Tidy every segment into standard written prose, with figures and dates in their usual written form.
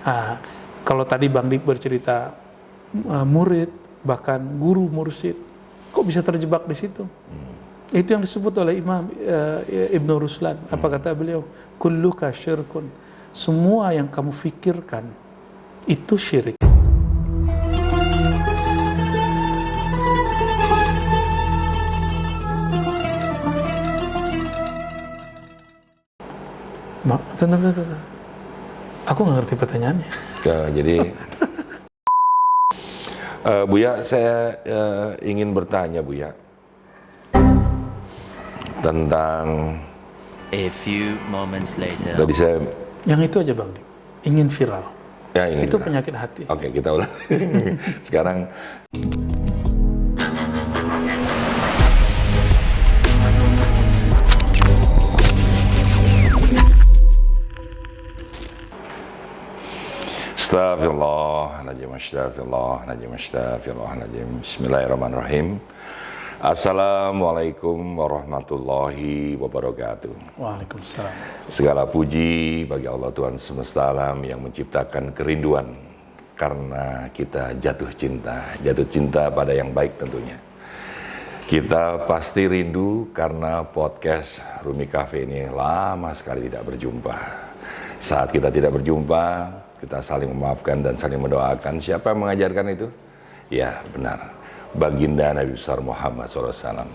Nah, kalau tadi Bang Dik bercerita murid, bahkan guru mursyid, kok bisa terjebak di situ? Itu yang disebut oleh Imam Ibn Ruslan. Apa kata beliau? Kulluka syirkun. Semua yang kamu fikirkan itu syirik. Tenang. Aku nggak ngerti pertanyaannya. Ya, jadi Buya, saya ingin bertanya Buya tentang A few moments later. tadi saya Yang itu aja Bang Dik. Ingin viral. ya ingin Itu bilang. penyakit hati. Oke, kita ulang. Sekarang Astagfirullahaladzim. Bismillahirrahmanirrahim. Assalamualaikum warahmatullahi wabarakatuh. Waalaikumsalam. Segala puji bagi Allah Tuhan semesta alam yang menciptakan kerinduan karena kita jatuh cinta pada yang baik tentunya. Kita pasti rindu karena podcast Rumi Cafe ini lama sekali tidak berjumpa. Saat kita tidak berjumpa, kita saling memaafkan dan saling mendoakan. Siapa yang mengajarkan itu? Ya, benar. Baginda Nabi besar Muhammad SAW.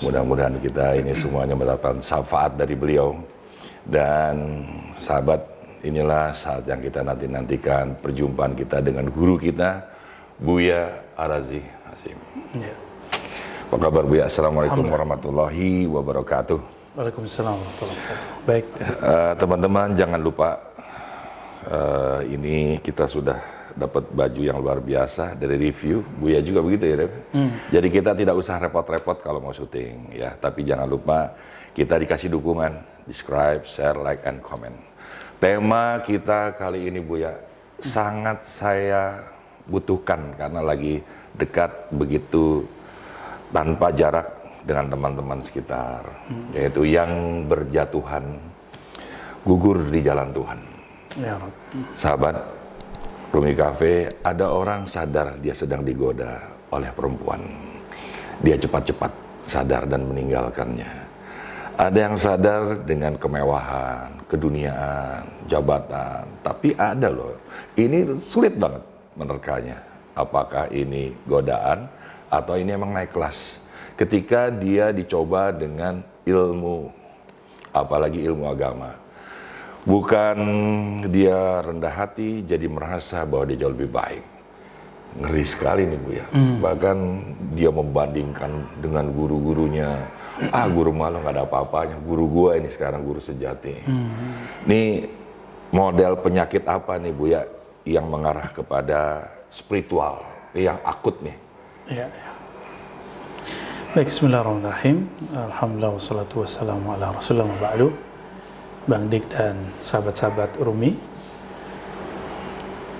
Mudah-mudahan kita ini semuanya mendapatkan syafaat dari beliau. Dan sahabat, inilah saat yang kita nantikan perjumpaan kita dengan guru kita, Buya Ar-Razi Hasyim. Ya. Apa kabar Buya? Assalamualaikum warahmatullahi wabarakatuh. Waalaikumsalam warahmatullahi wabarakatuh. Baik. Teman-teman jangan lupa, ini kita sudah dapat baju yang luar biasa dari review. Buya juga begitu ya, Rep? Jadi kita tidak usah repot-repot kalau mau syuting ya. Tapi jangan lupa kita dikasih dukungan, subscribe, share, like, and comment. Tema kita kali ini Buya sangat saya butuhkan karena lagi dekat begitu tanpa jarak dengan teman-teman sekitar, yaitu yang berjatuhan gugur di jalan Tuhan. Ya Rabb. Sahabat Rumi Cafe, ada orang sadar dia sedang digoda oleh perempuan. Dia cepat-cepat sadar dan meninggalkannya. Ada yang sadar dengan kemewahan, keduniaan, jabatan. Tapi ada loh, ini sulit banget menerkanya. Apakah ini godaan atau ini emang naik kelas? Ketika dia dicoba dengan ilmu, apalagi ilmu agama. Bukan dia rendah hati, jadi merasa bahwa dia jauh lebih baik. Ngeri sekali nih Bu ya. Bahkan dia membandingkan dengan guru-gurunya. Guru malah nggak ada apa-apanya. Guru gua ini sekarang guru sejati. Ini model penyakit apa nih Bu ya, yang mengarah kepada spiritual, yang akut nih. Ya. Baik, bismillahirrahmanirrahim. Alhamdulillah wassalatu wassalamu ala rasulillah wa ba'du. Bang Dik dan sahabat-sahabat Rumi,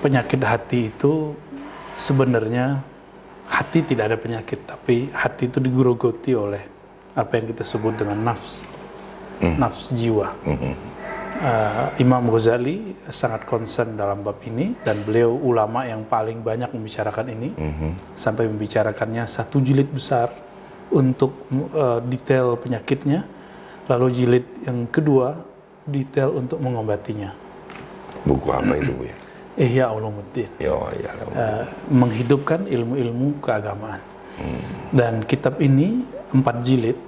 penyakit hati itu sebenarnya hati tidak ada penyakit, tapi hati itu digerogoti oleh apa yang kita sebut dengan nafs, nafs jiwa. Imam Ghazali sangat concern dalam bab ini dan beliau ulama yang paling banyak membicarakan ini, sampai membicarakannya satu jilid besar untuk detail penyakitnya, lalu jilid yang kedua detail untuk mengobatinya. Buku apa itu Bu ya? Ihya Ulumuddin. Menghidupkan ilmu-ilmu keagamaan. Dan kitab ini 4 jilid.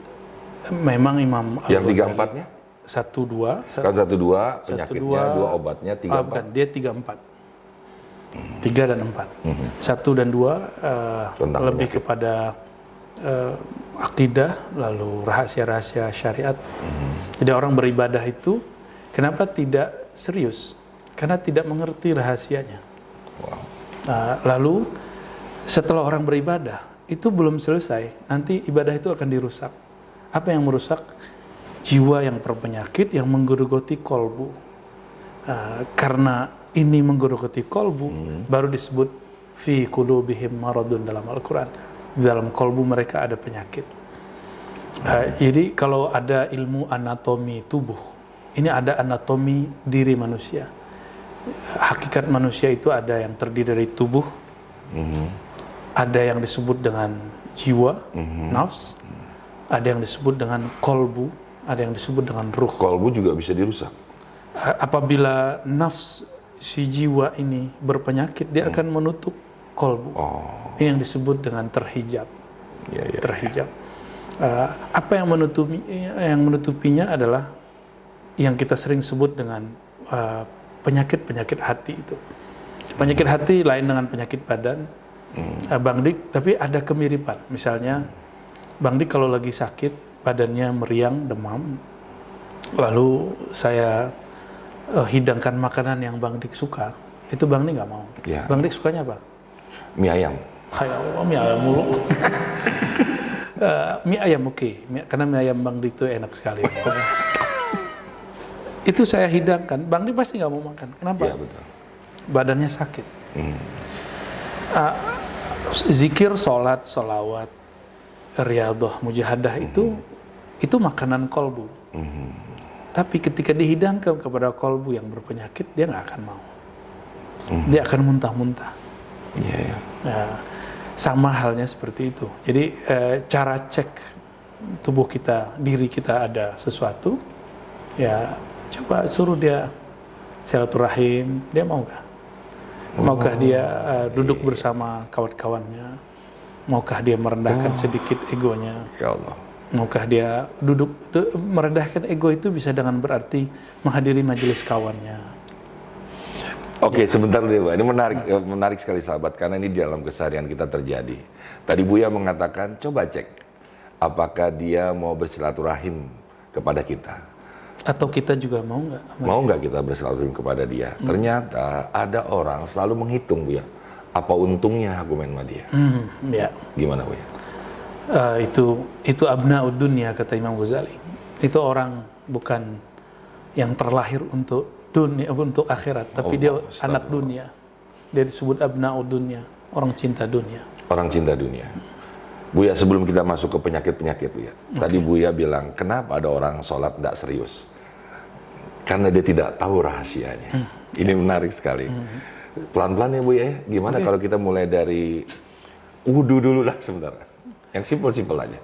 Memang Imam yang Al-Ghazali 3-4-nya? 1-2. Kan 1-2 penyakitnya, 2 obatnya, 3-4. Bukan, dia 3-4. 3 dan 4. 1 dan 2 lebih penyakit. kepada akidah, lalu rahasia-rahasia syariat. Jadi orang beribadah itu kenapa tidak serius? Karena tidak mengerti rahasianya. Wow. Lalu setelah orang beribadah itu belum selesai, nanti ibadah itu akan dirusak. Apa yang merusak? Jiwa yang berpenyakit yang menggerogoti kolbu. Karena ini menggerogoti kolbu, baru disebut fi qulubihim maradun dalam Al-Quran. Di dalam kolbu mereka ada penyakit. Jadi kalau ada ilmu anatomi tubuh, ini ada anatomi diri manusia. hakikat manusia itu ada yang terdiri dari tubuh, ada yang disebut dengan jiwa, nafs, ada yang disebut dengan kolbu, ada yang disebut dengan ruh. Kolbu juga bisa dirusak. Apabila nafs si jiwa ini berpenyakit, dia akan menutup kolbu. Ini yang disebut dengan terhijab. Terhijab. Apa yang menutupinya adalah yang kita sering sebut dengan penyakit-penyakit hati itu. Penyakit hati lain dengan penyakit badan, Bang Dik, tapi ada kemiripan. Misalnya, Bang Dik kalau lagi sakit, badannya meriang, demam, lalu saya hidangkan makanan yang Bang Dik suka, itu Bang Dik nggak mau. Bang Dik sukanya apa? Mie ayam. Hai Allah, mie ayam mulu. Mie ayam oke, karena mie ayam Bang Dik itu enak sekali. Itu saya hidangkan, Bang Dik pasti nggak mau makan. Kenapa? Iya, betul. Badannya sakit. Zikir, sholat, sholawat, riyadhah, mujahadah itu makanan kolbu. Tapi ketika dihidangkan kepada kolbu yang berpenyakit, dia nggak akan mau. Dia akan muntah-muntah. Sama halnya seperti itu. Jadi cara cek tubuh kita, diri kita ada sesuatu, ya coba suruh dia silaturahim, dia mau nggak? Maukah dia duduk bersama kawan-kawannya? Maukah dia merendahkan sedikit egonya? Ya Allah. Maukah dia duduk merendahkan ego itu bisa dengan berarti menghadiri majelis kawannya. Oke, sebentar dulu, Pak. Ini menarik sekali sahabat, karena ini di dalam keseharian kita terjadi. Tadi Buya mengatakan, coba cek apakah dia mau bersilaturahim kepada kita. Atau kita juga mau nggak? Mau nggak kita bersilaturahim kepada dia? Ternyata ada orang selalu menghitung, Buya, apa untungnya aku main sama dia. Ya. Gimana, Buya? Itu abna'ud dunya, kata Imam Ghazali. Itu orang bukan yang terlahir untuk dunia, untuk akhirat, tapi dia anak dunia. Dia disebut abna'ud dunya, orang cinta dunia. Orang cinta dunia. Buya, sebelum kita masuk ke penyakit-penyakit, Buya. Tadi Buya bilang, kenapa ada orang sholat tidak serius? Karena dia tidak tahu rahasianya. Ini menarik sekali. Pelan-pelan ya, Buya. Gimana kalau kita mulai dari wudu dulu lah sebentar. Yang simpel-simpel aja.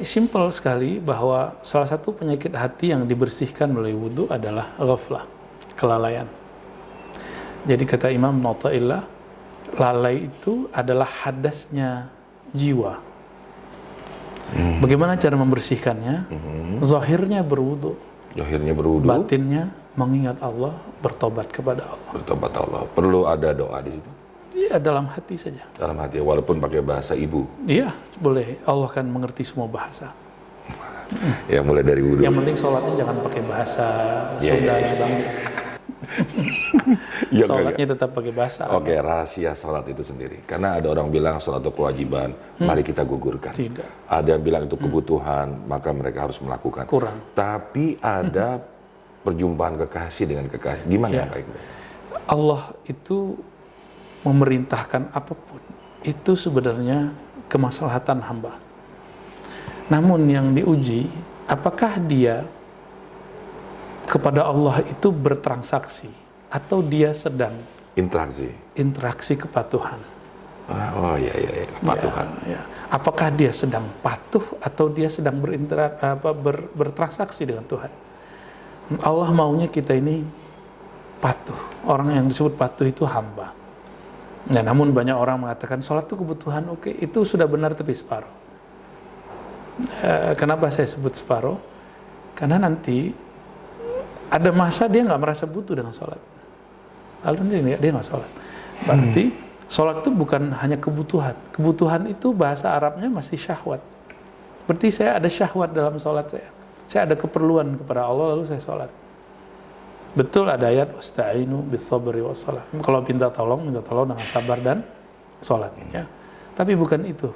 Simpel sekali, bahwa salah satu penyakit hati yang dibersihkan melalui wudu adalah ghaflah, kelalaian. Jadi kata Imam Nawawi, lalai itu adalah hadasnya jiwa. Bagaimana cara membersihkannya? Zahirnya berwudu. Zahirnya berwudu. Batinnya mengingat Allah, bertobat kepada Allah. Bertobat Allah. Perlu ada doa di situ? Iya, dalam hati saja. Dalam hati, walaupun pakai bahasa ibu. Iya, boleh. Allah kan mengerti semua bahasa. Ya, mulai dari wudu. Yang penting sholatnya jangan pakai bahasa Sunda ya, Bang. Sholatnya tetap pakai bahasa. Oke, rahasia sholat itu sendiri. Karena ada orang bilang sholat itu kewajiban, mari kita gugurkan. Tidak. Ada yang bilang itu kebutuhan, maka mereka harus melakukan. Kurang. Tapi ada perjumpaan kekasih dengan kekasih. Gimana yang baik? Allah itu memerintahkan apapun. Itu sebenarnya kemaslahatan hamba. Namun yang diuji, apakah dia kepada Allah itu bertransaksi atau dia sedang interaksi kepatuhan. Oh iya, kepatuhan. Ya. Apakah dia sedang patuh atau dia sedang bertransaksi dengan Tuhan? Allah maunya kita ini patuh. Orang yang disebut patuh itu hamba. Nah, namun banyak orang mengatakan sholat itu kebutuhan, oke, itu sudah benar tapi separuh. Kenapa saya sebut separuh? Karena nanti ada masa dia nggak merasa butuh dengan sholat. Lalu dia nggak sholat. Berarti sholat itu bukan hanya kebutuhan. Kebutuhan itu bahasa Arabnya masih syahwat. Berarti saya ada syahwat dalam sholat saya. Saya ada keperluan kepada Allah lalu saya sholat. Betul ada ayat wasta'inu bis-sabri was-shalah. Kalau minta tolong dengan sabar dan sholat. Ya. Tapi bukan itu.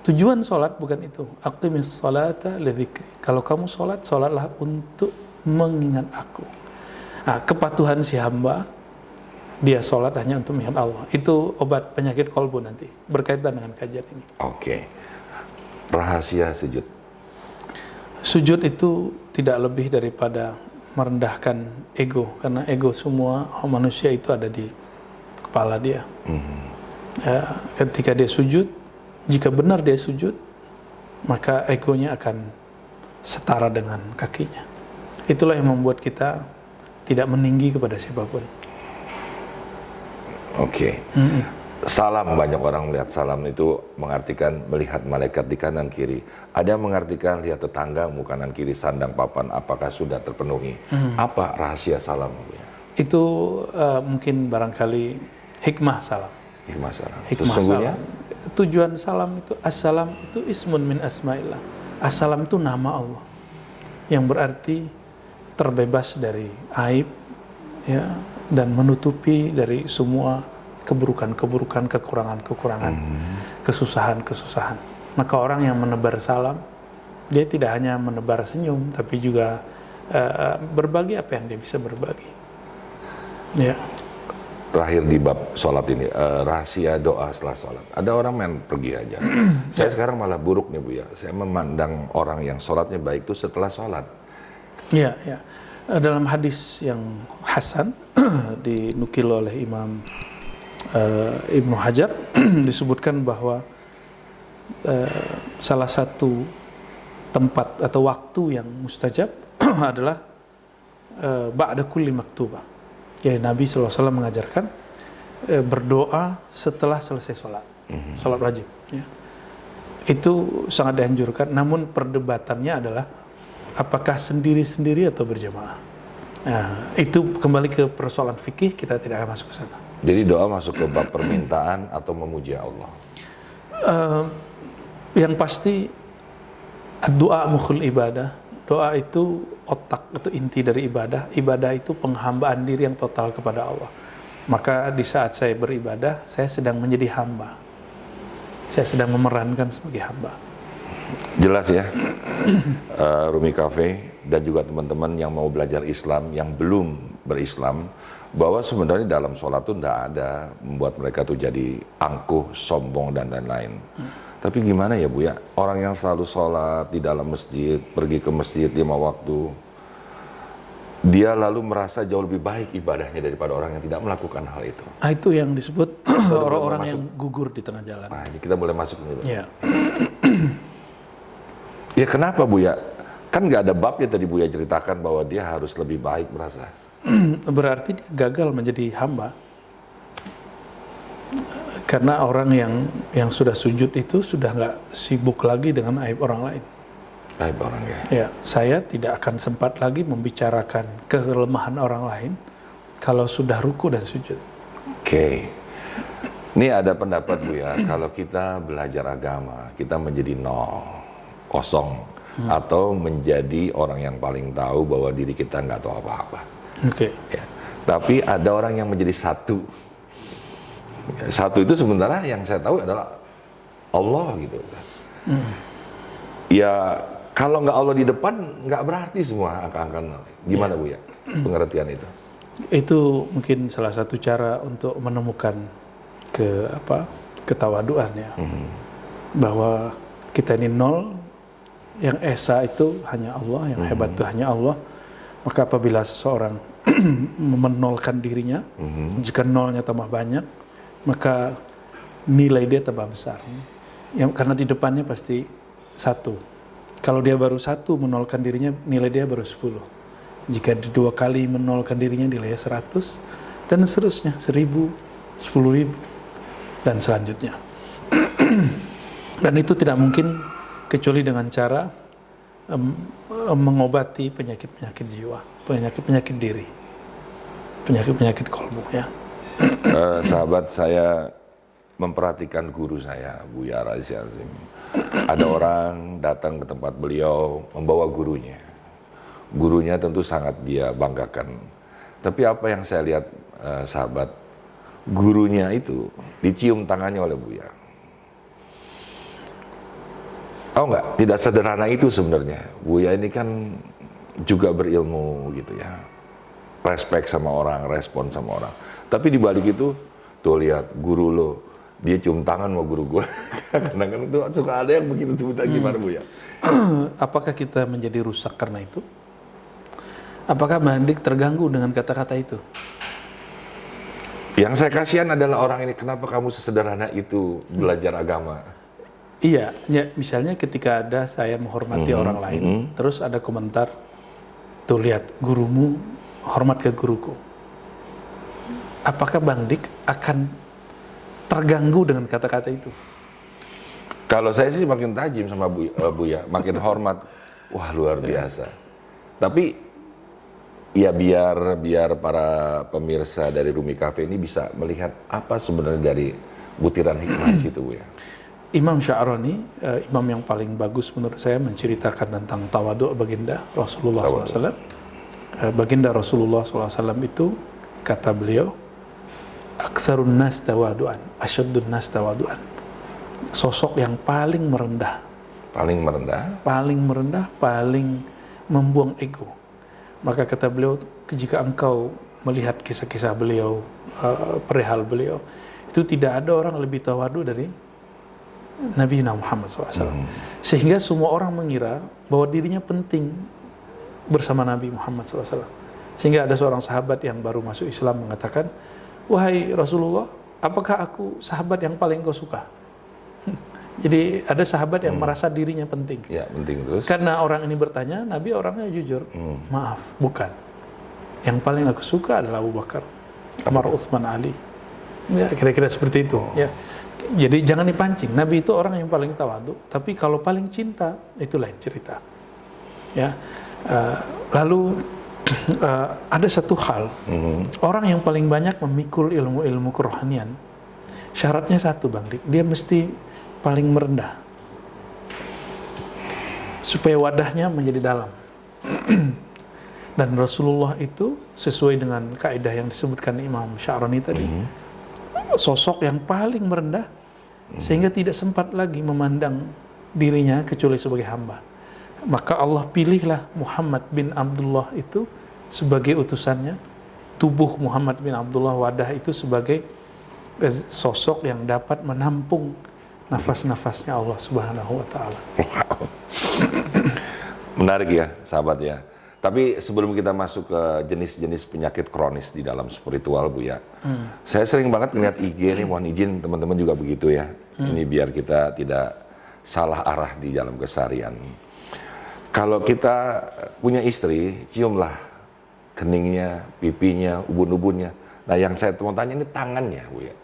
Tujuan sholat bukan itu. Aqimis sholata lidzikri. Kalau kamu sholat, sholatlah untuk mengingat aku. Nah, kepatuhan si hamba, dia sholat hanya untuk mengingat Allah. Itu obat penyakit kolbu nanti, berkaitan dengan kajian ini. Oke. Rahasia sujud. Sujud itu tidak lebih daripada merendahkan ego, karena ego semua manusia itu ada di kepala dia. Ketika dia sujud, jika benar dia sujud, maka egonya akan setara dengan kakinya. Itulah yang membuat kita tidak meninggi kepada siapapun. Oke. Salam, banyak orang melihat salam itu mengartikan melihat malaikat di kanan kiri. Ada yang mengartikan lihat tetanggamu kanan kiri sandang papan apakah sudah terpenuhi. Apa rahasia salam? Itu mungkin barangkali hikmah salam. Hikmah salam. Hikmah Sesungguhnya salam. Tujuan salam itu, assalam itu ismun min asma'illah. Assalam itu nama Allah, yang berarti terbebas dari aib, ya, dan menutupi dari semua keburukan-keburukan, kekurangan-kekurangan, kesusahan-kesusahan. Maka orang yang menebar salam, dia tidak hanya menebar senyum, tapi juga berbagi apa yang dia bisa berbagi. Ya. terakhir di bab sholat ini, rahasia doa setelah sholat. Ada orang main pergi aja. Saya sekarang malah buruk nih Bu ya. Saya memandang orang yang sholatnya baik itu setelah sholat. Iya, ya. Dalam hadis yang hasan dinukil oleh Imam Ibnu Hajar disebutkan bahwa salah satu tempat atau waktu yang mustajab adalah ba'da kulli maktubah. Jadi Nabi SAW mengajarkan berdoa setelah selesai sholat, sholat wajib. Ya. Itu sangat dianjurkan. Namun perdebatannya adalah apakah sendiri-sendiri atau berjamaah. Nah, itu kembali ke persoalan fikih, kita tidak akan masuk ke sana. Jadi doa masuk ke bab permintaan atau memuji Allah. Yang pasti doa mukhul ibadah. Doa itu otak, itu inti dari ibadah. Ibadah itu penghambaan diri yang total kepada Allah. Maka di saat saya beribadah, saya sedang menjadi hamba. Saya sedang memerankan sebagai hamba. Jelas ya, Rumi Cafe dan juga teman-teman yang mau belajar Islam, yang belum berislam, bahwa sebenarnya dalam sholat itu tidak ada membuat mereka tuh jadi angkuh, sombong, dan lain-lain. Tapi gimana ya Bu ya, orang yang selalu sholat di dalam masjid, pergi ke masjid 5 waktu, dia lalu merasa jauh lebih baik ibadahnya daripada orang yang tidak melakukan hal itu. Nah, itu yang disebut orang-orang yang gugur di tengah jalan. Nah, ini kita boleh masuk nih. Ya. Ya kenapa Bu ya? Kan nggak ada babnya tadi Bu ya ceritakan bahwa dia harus lebih baik merasa. Berarti dia gagal menjadi hamba. Karena orang yang sudah sujud itu sudah nggak sibuk lagi dengan aib orang lain. Aib orang ya. Ya, saya tidak akan sempat lagi membicarakan kelemahan orang lain kalau sudah ruku dan sujud. Oke. Ini ada pendapat Bu ya, kalau kita belajar agama, kita menjadi nol, kosong, atau menjadi orang yang paling tahu bahwa diri kita nggak tahu apa-apa. Oke. Ya. Tapi ada orang yang menjadi satu. Satu itu sementara yang saya tahu adalah Allah gitu. Ya kalau nggak Allah di depan nggak berarti semua angka-angka. Gimana Bu ya pengertian itu? Itu mungkin salah satu cara untuk menemukan ketawaduan ya. Bahwa kita ini nol, yang esa itu hanya Allah, yang hebat itu hanya Allah. Maka apabila seseorang menolkan dirinya, jika nolnya tambah banyak, maka nilai dia tambah besar. Ya, karena di depannya pasti satu. Kalau dia baru satu menolkan dirinya, nilai dia baru 10. Jika 2 kali menolkan dirinya, nilainya 100, dan seterusnya, 1000, 10.000, dan selanjutnya. Dan itu tidak mungkin kecuali dengan cara mengobati penyakit-penyakit jiwa, penyakit-penyakit diri, penyakit-penyakit kolbu ya. Sahabat saya memperhatikan guru saya, Buya Razi Azim. Ada orang datang ke tempat beliau membawa gurunya. Gurunya tentu sangat dia banggakan. Tapi apa yang saya lihat sahabat, gurunya itu dicium tangannya oleh Buya. Tahu nggak? Tidak sederhana itu sebenarnya. Buya ini kan juga berilmu gitu ya. Respect sama orang, respon sama orang. Tapi di balik itu, tuh lihat guru lo, dia cium tangan sama guru gue. Kadang-kadang itu suka ada yang begitu sebutan gimana Bu ya? Apakah kita menjadi rusak karena itu? Apakah Bang Dik terganggu dengan kata-kata itu? Yang saya kasihan adalah orang ini, kenapa kamu sesederhana itu belajar agama? Iya, ya, misalnya ketika ada saya menghormati orang lain, terus ada komentar, tuh lihat gurumu hormat ke guruku. Apakah Bang Dik akan terganggu dengan kata-kata itu? Kalau saya sih makin tajam sama Buya, makin hormat. Wah, luar biasa. Tapi ya biar para pemirsa dari Rumi Cafe ini bisa melihat apa sebenarnya dari butiran hikmah situ, Buya. Imam Sya'rani, imam yang paling bagus menurut saya menceritakan tentang tawadhu baginda Rasulullah SAW. Baginda Rasulullah SAW itu, kata beliau, aksarun nas tawadu'an, asyaddun nas tawadu'an. Sosok yang paling merendah, paling membuang ego. Maka kata beliau, jika engkau melihat kisah-kisah beliau, perihal beliau, itu tidak ada orang lebih tawadu dari Nabi Muhammad SAW. Sehingga semua orang mengira bahwa dirinya penting bersama Nabi Muhammad SAW. Sehingga ada seorang sahabat yang baru masuk Islam mengatakan, wahai Rasulullah, apakah aku sahabat yang paling kau suka? Jadi ada sahabat yang merasa dirinya penting. Ya, penting terus. Karena orang ini bertanya, Nabi orangnya jujur. Maaf, bukan. Yang paling aku suka adalah Abu Bakar, Umar, Utsman, Ali. Ya, kira-kira seperti itu. Ya. Jadi jangan dipancing. Nabi itu orang yang paling tawadhu, tapi kalau paling cinta itu lain cerita. Ya. Lalu ada satu hal, orang yang paling banyak memikul ilmu-ilmu kerohanian, syaratnya satu, Bang Dik, dia mesti paling merendah supaya wadahnya menjadi dalam. Dan Rasulullah itu sesuai dengan kaidah yang disebutkan Imam Sya'rani tadi, sosok yang paling merendah sehingga tidak sempat lagi memandang dirinya kecuali sebagai hamba. Maka Allah pilihlah Muhammad bin Abdullah itu sebagai utusannya, tubuh Muhammad bin Abdullah, wadah itu sebagai sosok yang dapat menampung nafas-nafasnya Allah Subhanahu wa taala. Menarik ya, sahabat ya. Tapi sebelum kita masuk ke jenis-jenis penyakit kronis di dalam spiritual, Bu ya. Saya sering banget ngeliat IG nih, mohon izin teman-teman juga begitu ya. Ini biar kita tidak salah arah di dalam keseharian. Kalau kita punya istri, ciumlah keningnya, pipinya, ubun-ubunnya. Nah, yang saya mau tanya ini tangannya, Bu ya.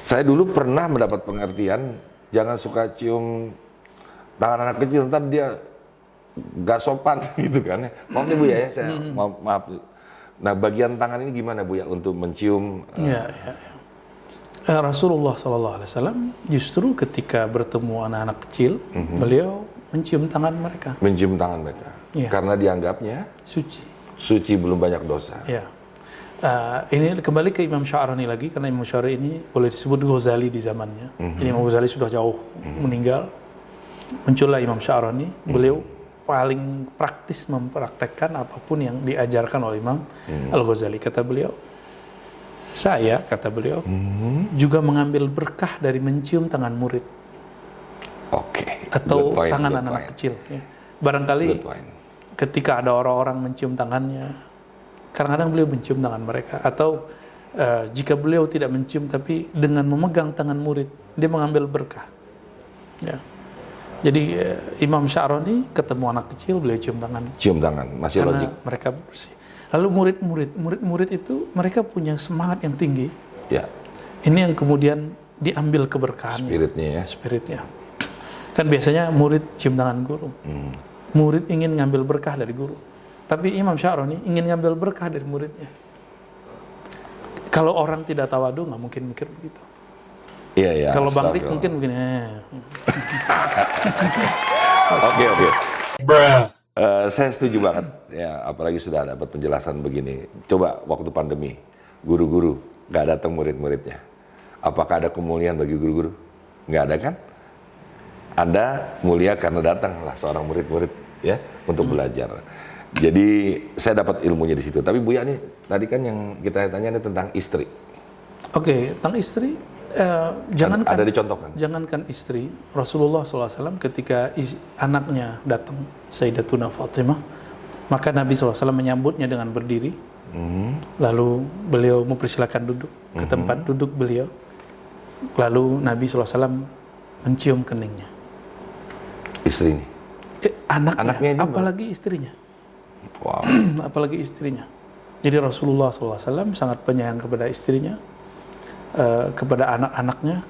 Saya dulu pernah mendapat pengertian, jangan suka cium tangan anak kecil, ntar dia gak sopan gitu kan ya. Maaf nih Bu ya, saya maaf. Nah, bagian tangan ini gimana Bu ya untuk mencium? Rasulullah SAW justru ketika bertemu anak-anak kecil, beliau mencium tangan mereka. Mencium tangan mereka, karena dianggapnya suci, belum banyak dosa. Ya. Ini kembali ke Imam Sya'rani lagi, karena Imam Sya'rani ini boleh disebut Ghazali di zamannya. Jadi Imam Ghazali sudah jauh meninggal. Muncullah Imam Sya'rani, beliau paling praktis mempraktekkan apapun yang diajarkan oleh Imam Al-Ghazali. Kata beliau, saya, kata beliau, juga mengambil berkah dari mencium tangan murid. Atau tangan anak kecil. Ya. Barangkali ketika ada orang-orang mencium tangannya, kadang-kadang beliau mencium tangan mereka. Atau jika beliau tidak mencium tapi dengan memegang tangan murid, dia mengambil berkah. Ya. Jadi Imam Sya'rani ketemu anak kecil, beliau cium tangan. Cium tangan, masih karena logik. Mereka bersih. Lalu murid-murid itu mereka punya semangat yang tinggi. Ya. Ini yang kemudian diambil keberkahan. Spiritnya. Kan biasanya murid cium tangan guru. Murid ingin ngambil berkah dari guru. Tapi Imam Sya'rani ingin ngambil berkah dari muridnya. Kalau orang tidak tawadhu nggak mungkin mikir begitu. Iya. Kalau Bang Dik mungkin begini. Oke. Saya setuju banget. Ya, apalagi sudah dapat penjelasan begini. Coba waktu pandemi, guru-guru nggak datang murid-muridnya. Apakah ada kemuliaan bagi guru-guru? Nggak ada kan? Anda mulia karena datanglah seorang murid-murid ya untuk belajar. Jadi saya dapat ilmunya di situ. Tapi Buya nih tadi kan yang kita tanya ini tentang istri. Oke, tentang istri. Ada dicontohkan. Jangankan istri, Rasulullah SAW ketika anaknya datang, Sayyidatuna Fatimah, Maka Nabi SAW menyambutnya dengan berdiri. Lalu beliau mempersilakan duduk ke tempat duduk beliau. Lalu Nabi SAW mencium keningnya. Istri ini? Anaknya juga. Apalagi istrinya. Wow. Apalagi istrinya. Jadi Rasulullah SAW sangat penyayang kepada istrinya, kepada anak-anaknya,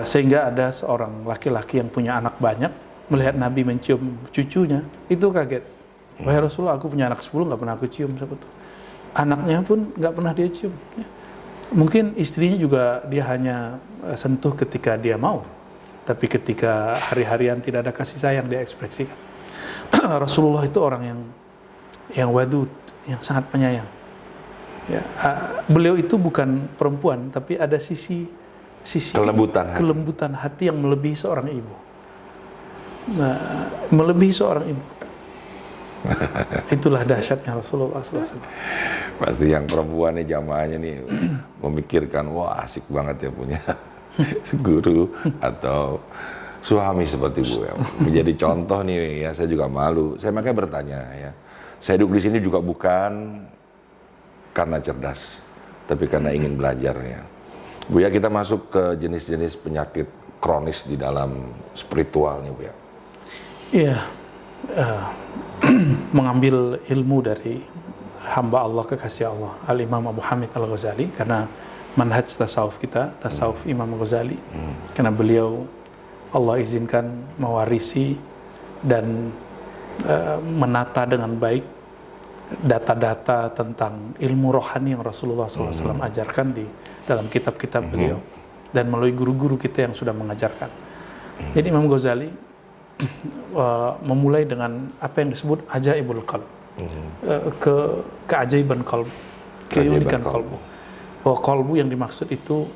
sehingga ada seorang laki-laki yang punya anak banyak melihat Nabi mencium cucunya, itu kaget. Wahai Rasulullah, aku punya anak 10, nggak pernah aku cium. Anaknya pun nggak pernah dia cium. Mungkin istrinya juga dia hanya sentuh ketika dia mau, tapi ketika hari-harian tidak ada kasih sayang dia ekspresikan. Rasulullah itu orang yang wadud, yang sangat penyayang. Ya, beliau itu bukan perempuan, tapi ada sisi kelembutan hati yang melebihi seorang ibu. Nah, melebihi seorang ibu. Itulah dahsyatnya Rasulullah SAW. Pasti yang perempuan nih jamaahnya nih memikirkan, wah asik banget ya punya guru atau suami seperti Bu ya. Menjadi contoh nih ya, saya juga malu. Saya makanya bertanya ya. Saya duduk di sini juga bukan karena cerdas, tapi karena ingin belajar ya. Bu ya, kita masuk ke jenis-jenis penyakit kronis di dalam spiritual nih Bu ya. Iya. Mengambil ilmu dari hamba Allah, kekasih Allah, Al-Imam Abu Hamid Al-Ghazali, karena manhaj tasawuf kita, tasawuf Imam Ghazali, karena beliau Allah izinkan mewarisi dan menata dengan baik data-data tentang ilmu rohani yang Rasulullah SAW ajarkan di dalam kitab-kitab beliau dan melalui guru-guru kita yang sudah mengajarkan. Jadi Imam Ghazali memulai dengan apa yang disebut ajaibul qalb, keajaiban kalbu, keunikan kalbu. Bahwa kalbu yang dimaksud itu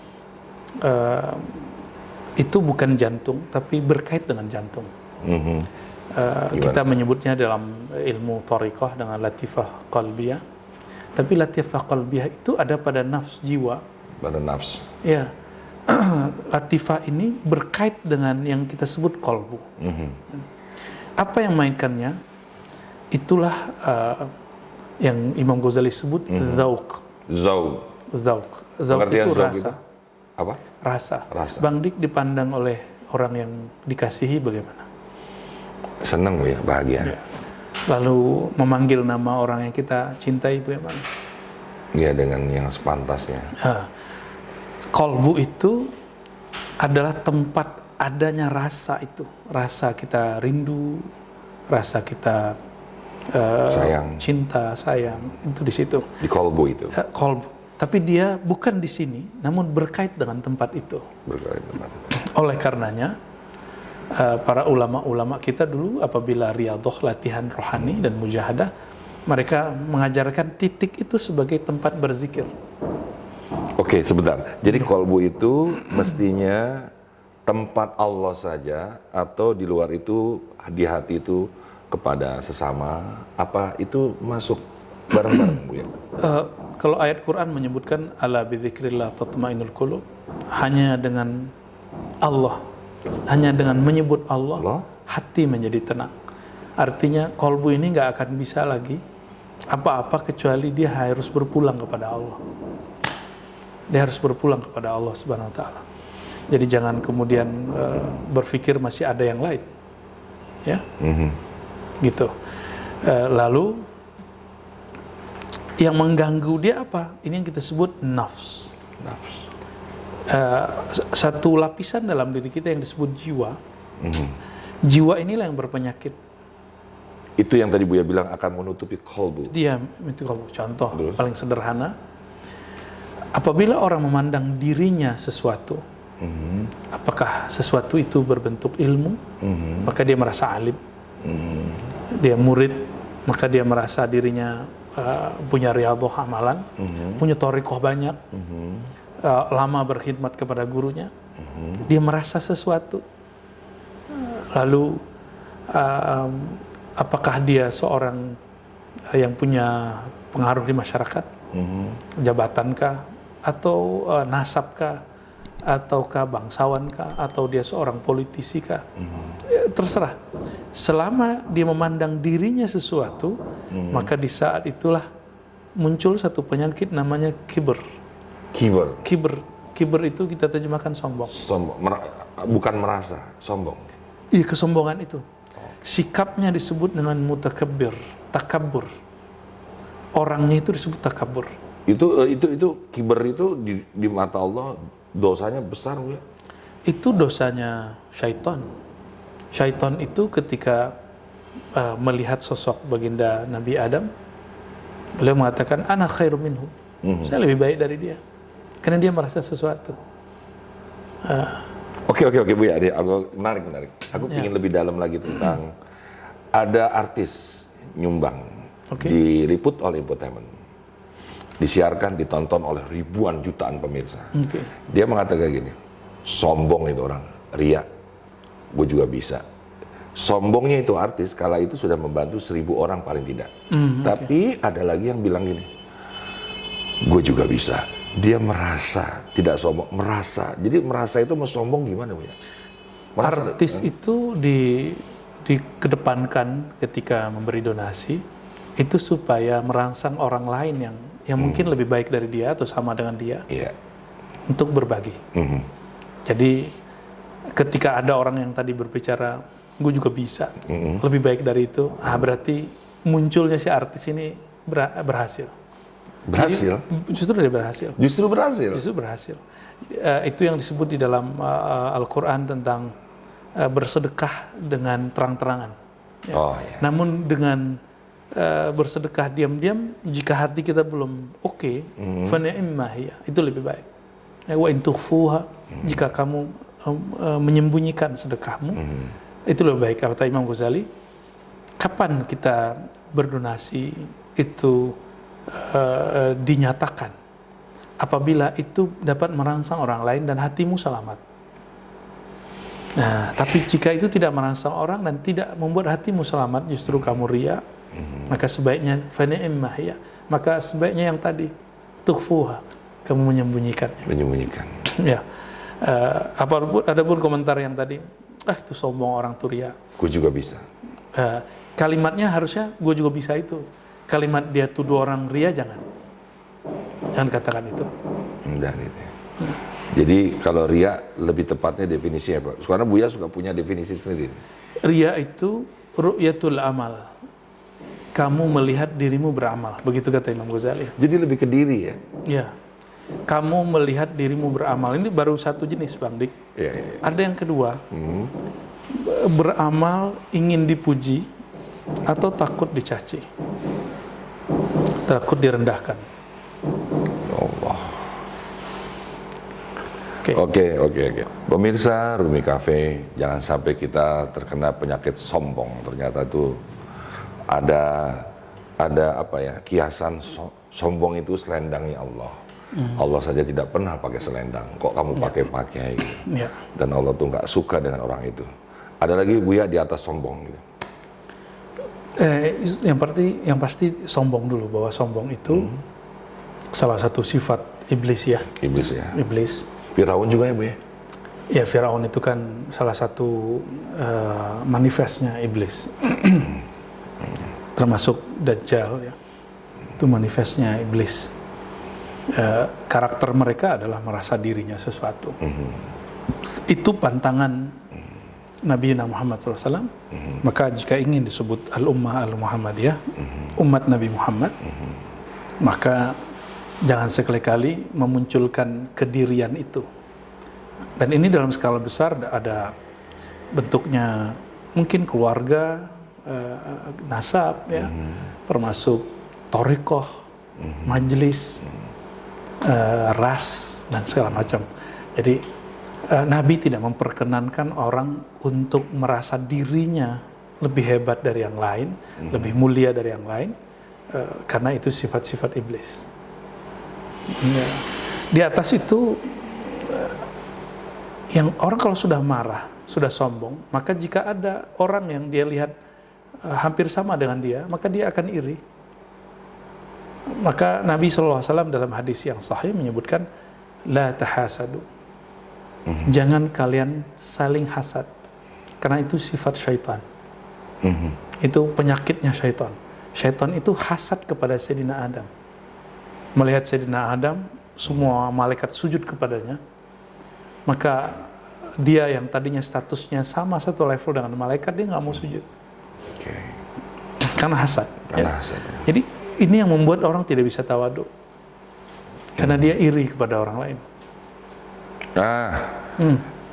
bukan jantung, tapi berkait dengan jantung. Kita menyebutnya dalam ilmu thariqah dengan latifah qalbiyah. Tapi latifah qalbiyah itu ada pada nafs jiwa. Pada nafs. Ya. Latifah ini berkait dengan yang kita sebut qalbu. Apa yang mainkannya? Itulah yang Imam Ghazali sebut zauq. Zauq itu rasa. Apa? Rasa. Bang Dik dipandang oleh orang yang dikasihi bagaimana? Senang Bu ya, bahagia. Ya. Lalu memanggil nama orang yang kita cintai bagaimana? Ya, dengan yang sepantasnya. Qalbu itu adalah tempat adanya rasa itu. Rasa kita rindu, rasa kita cinta, sayang, itu di situ. Di qalbu itu. Qalbu. Tapi dia bukan di sini, namun berkait dengan tempat itu. Oleh karenanya, para ulama-ulama kita dulu apabila riyadhah, latihan rohani dan mujahadah, mereka mengajarkan titik itu sebagai tempat berzikir. Oke, sebentar. Jadi qalbu itu mestinya tempat Allah saja, atau di luar itu di hati itu kepada sesama, apa itu masuk bareng-bareng Bu ya? Kalau ayat Quran menyebutkan ala bidzikrillah tatma'innul qulub, hanya dengan Allah, hanya dengan menyebut Allah, hati menjadi tenang. Artinya qalbu ini nggak akan bisa lagi apa-apa kecuali dia harus berpulang kepada Allah. Dia harus berpulang kepada Allah Subhanahu wa taala. Jadi jangan kemudian berpikir masih ada yang lain. Ya. Gitu. Lalu yang mengganggu dia apa? Ini yang kita sebut nafs. Satu lapisan dalam diri kita yang disebut jiwa. Jiwa inilah yang berpenyakit. Itu yang tadi Buya bilang akan menutupi qalbu. Dia itu qalbu. Contoh paling sederhana. Apabila orang memandang dirinya sesuatu, apakah sesuatu itu berbentuk ilmu, maka dia merasa alim. Dia murid, maka dia merasa dirinya punya riyadhah amalan, punya thariqah banyak, lama berkhidmat kepada gurunya. Dia merasa sesuatu. Lalu apakah dia seorang yang punya pengaruh di masyarakat, jabatankah, atau nasabkah, ataukah bangsawan kah, atau dia seorang politisi kah, terserah. Selama dia memandang dirinya sesuatu, maka di saat itulah muncul satu penyakit namanya kibr. Kibr itu kita terjemahkan sombong. Bukan merasa, sombong. Iya, kesombongan itu. Sikapnya disebut dengan mutakabbir, takabur. Orangnya itu disebut takabur. Itu kiber itu di mata Allah dosanya besar, Bu ya? Itu dosanya syaitan. Syaitan itu ketika melihat sosok baginda Nabi Adam, beliau mengatakan ana khairum minhu. Saya lebih baik dari dia. Karena dia merasa sesuatu. Oke Bu ya, menarik. Aku ingin lebih dalam lagi tentang ada artis nyumbang diliput oleh Infotainment, disiarkan, ditonton oleh ribuan jutaan pemirsa. Dia mengatakan gini, sombong itu orang, ria, gue juga bisa. Sombongnya itu artis, kala itu sudah membantu 1.000 orang paling tidak. Tapi ada lagi yang bilang gini, gue juga bisa. Dia merasa, tidak sombong, merasa. Jadi merasa itu mau sombong gimana, Bu ya? Artis itu dikedepankan ketika memberi donasi, itu supaya merangsang orang lain yang mungkin lebih baik dari dia atau sama dengan dia, untuk berbagi. Jadi ketika ada orang yang tadi berbicara, gue juga bisa, lebih baik dari itu, berarti munculnya si artis ini berhasil. Jadi, justru dia berhasil. Justru berhasil. Itu yang disebut di dalam Al-Quran tentang bersedekah dengan terang-terangan. Ya. Namun dengan bersedekah diam-diam, jika hati kita belum oke, fa ni'ma hiya, itu lebih baik. Wa in tukhfuha, jika kamu menyembunyikan sedekahmu, itu lebih baik. Kata Imam Ghazali, kapan kita berdonasi itu dinyatakan? Apabila itu dapat merangsang orang lain dan hatimu selamat. Nah, tapi jika itu tidak merangsang orang dan tidak membuat hatimu selamat, justru kamu riya, maka sebaiknya fa ni'ma hiya, maka sebaiknya yang tadi tukhfuha, kamu menyembunyikannya. Ya. Adapun komentar yang tadi, itu sombong orang tuh riya. Gue juga bisa. Kalimatnya harusnya gue juga bisa itu. Kalimat dia tuduh orang ria jangan katakan itu. Jadi kalau ria lebih tepatnya definisinya Pak. Karena Buya suka punya definisi sendiri. Ria itu ru'yatul amal. Kamu melihat dirimu beramal, begitu kata Imam Ghazali. Jadi lebih ke diri ya? Ya. Kamu melihat dirimu beramal. Ini baru satu jenis, Bang Dik. Ya. Ada yang kedua. Beramal ingin dipuji atau takut dicaci. Takut direndahkan. Allah. Oke. Pemirsa Rumi Cafe, jangan sampai kita terkena penyakit sombong. Ternyata itu ada kiasan sombong itu selendangnya Allah. Allah saja tidak pernah pakai selendang. Kok kamu pakai? Gitu. Dan Allah tuh nggak suka dengan orang itu. Ada lagi Buya di atas sombong gitu. Yang pasti sombong dulu, bahwa sombong itu salah satu sifat iblis ya. Iblis. Firaun juga ya Bu ya? Ya, Firaun itu kan salah satu manifestnya iblis. Termasuk Dajjal ya. Itu manifestnya iblis. Karakter mereka adalah merasa dirinya sesuatu. Itu pantangan Nabi Muhammad SAW. Maka jika ingin disebut al-ummah al-Muhammadiyah, umat Nabi Muhammad, maka jangan sekali-kali memunculkan kedirian itu. Dan ini dalam skala besar ada bentuknya mungkin keluarga, nasab ya, termasuk thariqah, majelis, ras dan segala macam. Jadi Nabi tidak memperkenankan orang untuk merasa dirinya lebih hebat dari yang lain, lebih mulia dari yang lain, karena itu sifat-sifat iblis. Ya. Di atas itu, yang orang kalau sudah marah, sudah sombong, maka jika ada orang yang dia lihat hampir sama dengan dia, maka dia akan iri. Maka Nabi SAW dalam hadis yang sahih menyebutkan, la tahasadu, Jangan kalian saling hasad, karena itu sifat syaitan. Itu penyakitnya syaitan. Syaitan itu hasad kepada Sayyidina Adam. Melihat Sayyidina Adam, semua malaikat sujud kepadanya, maka dia yang tadinya statusnya sama satu level dengan malaikat, dia nggak mau sujud. Karena hasad. Hasad. Jadi ini yang membuat orang tidak bisa tawadhu, karena dia iri kepada orang lain.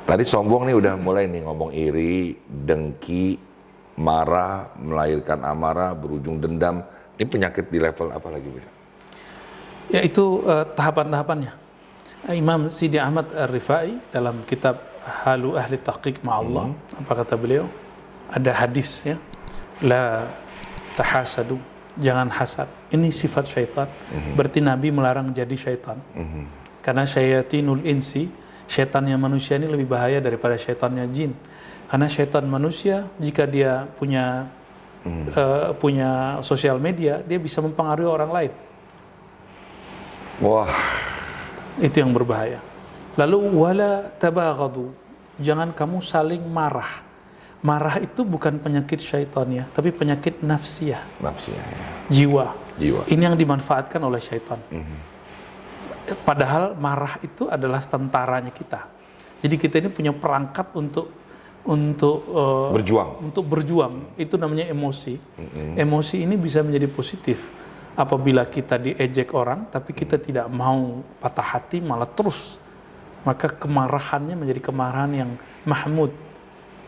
Tadi sombong nih udah mulai nih ngomong iri, dengki, marah, melahirkan amarah, berujung dendam. Ini penyakit di level apa lagi, Bu? Ya, itu tahapan-tahapannya. Imam Sidi Ahmad Ar-Rifai dalam kitab Halu Ahli Tahqiq Ma'allah, apa kata beliau? Ada hadis ya, la tahasadu, jangan hasad. Ini sifat syaitan. Berarti Nabi melarang jadi syaitan. Karena syayatinul insi, syaitannya manusia ini lebih bahaya daripada syaitannya jin. Karena syaitan manusia, jika dia punya punya sosial media, dia bisa mempengaruhi orang lain. Wah, itu yang berbahaya. Lalu wala tabaghadu, jangan kamu saling marah. Marah itu bukan penyakit syaitan ya, tapi penyakit nafsiyah. Nafsiyah. Ya. Jiwa. Jiwa. Ini yang dimanfaatkan oleh syaitan. Padahal marah itu adalah tentaranya kita. Jadi kita ini punya perangkat untuk berjuang. Untuk berjuang. Itu namanya emosi. Emosi ini bisa menjadi positif apabila kita diejek orang, tapi kita tidak mau patah hati, malah terus. Maka kemarahannya menjadi kemarahan yang mahmud,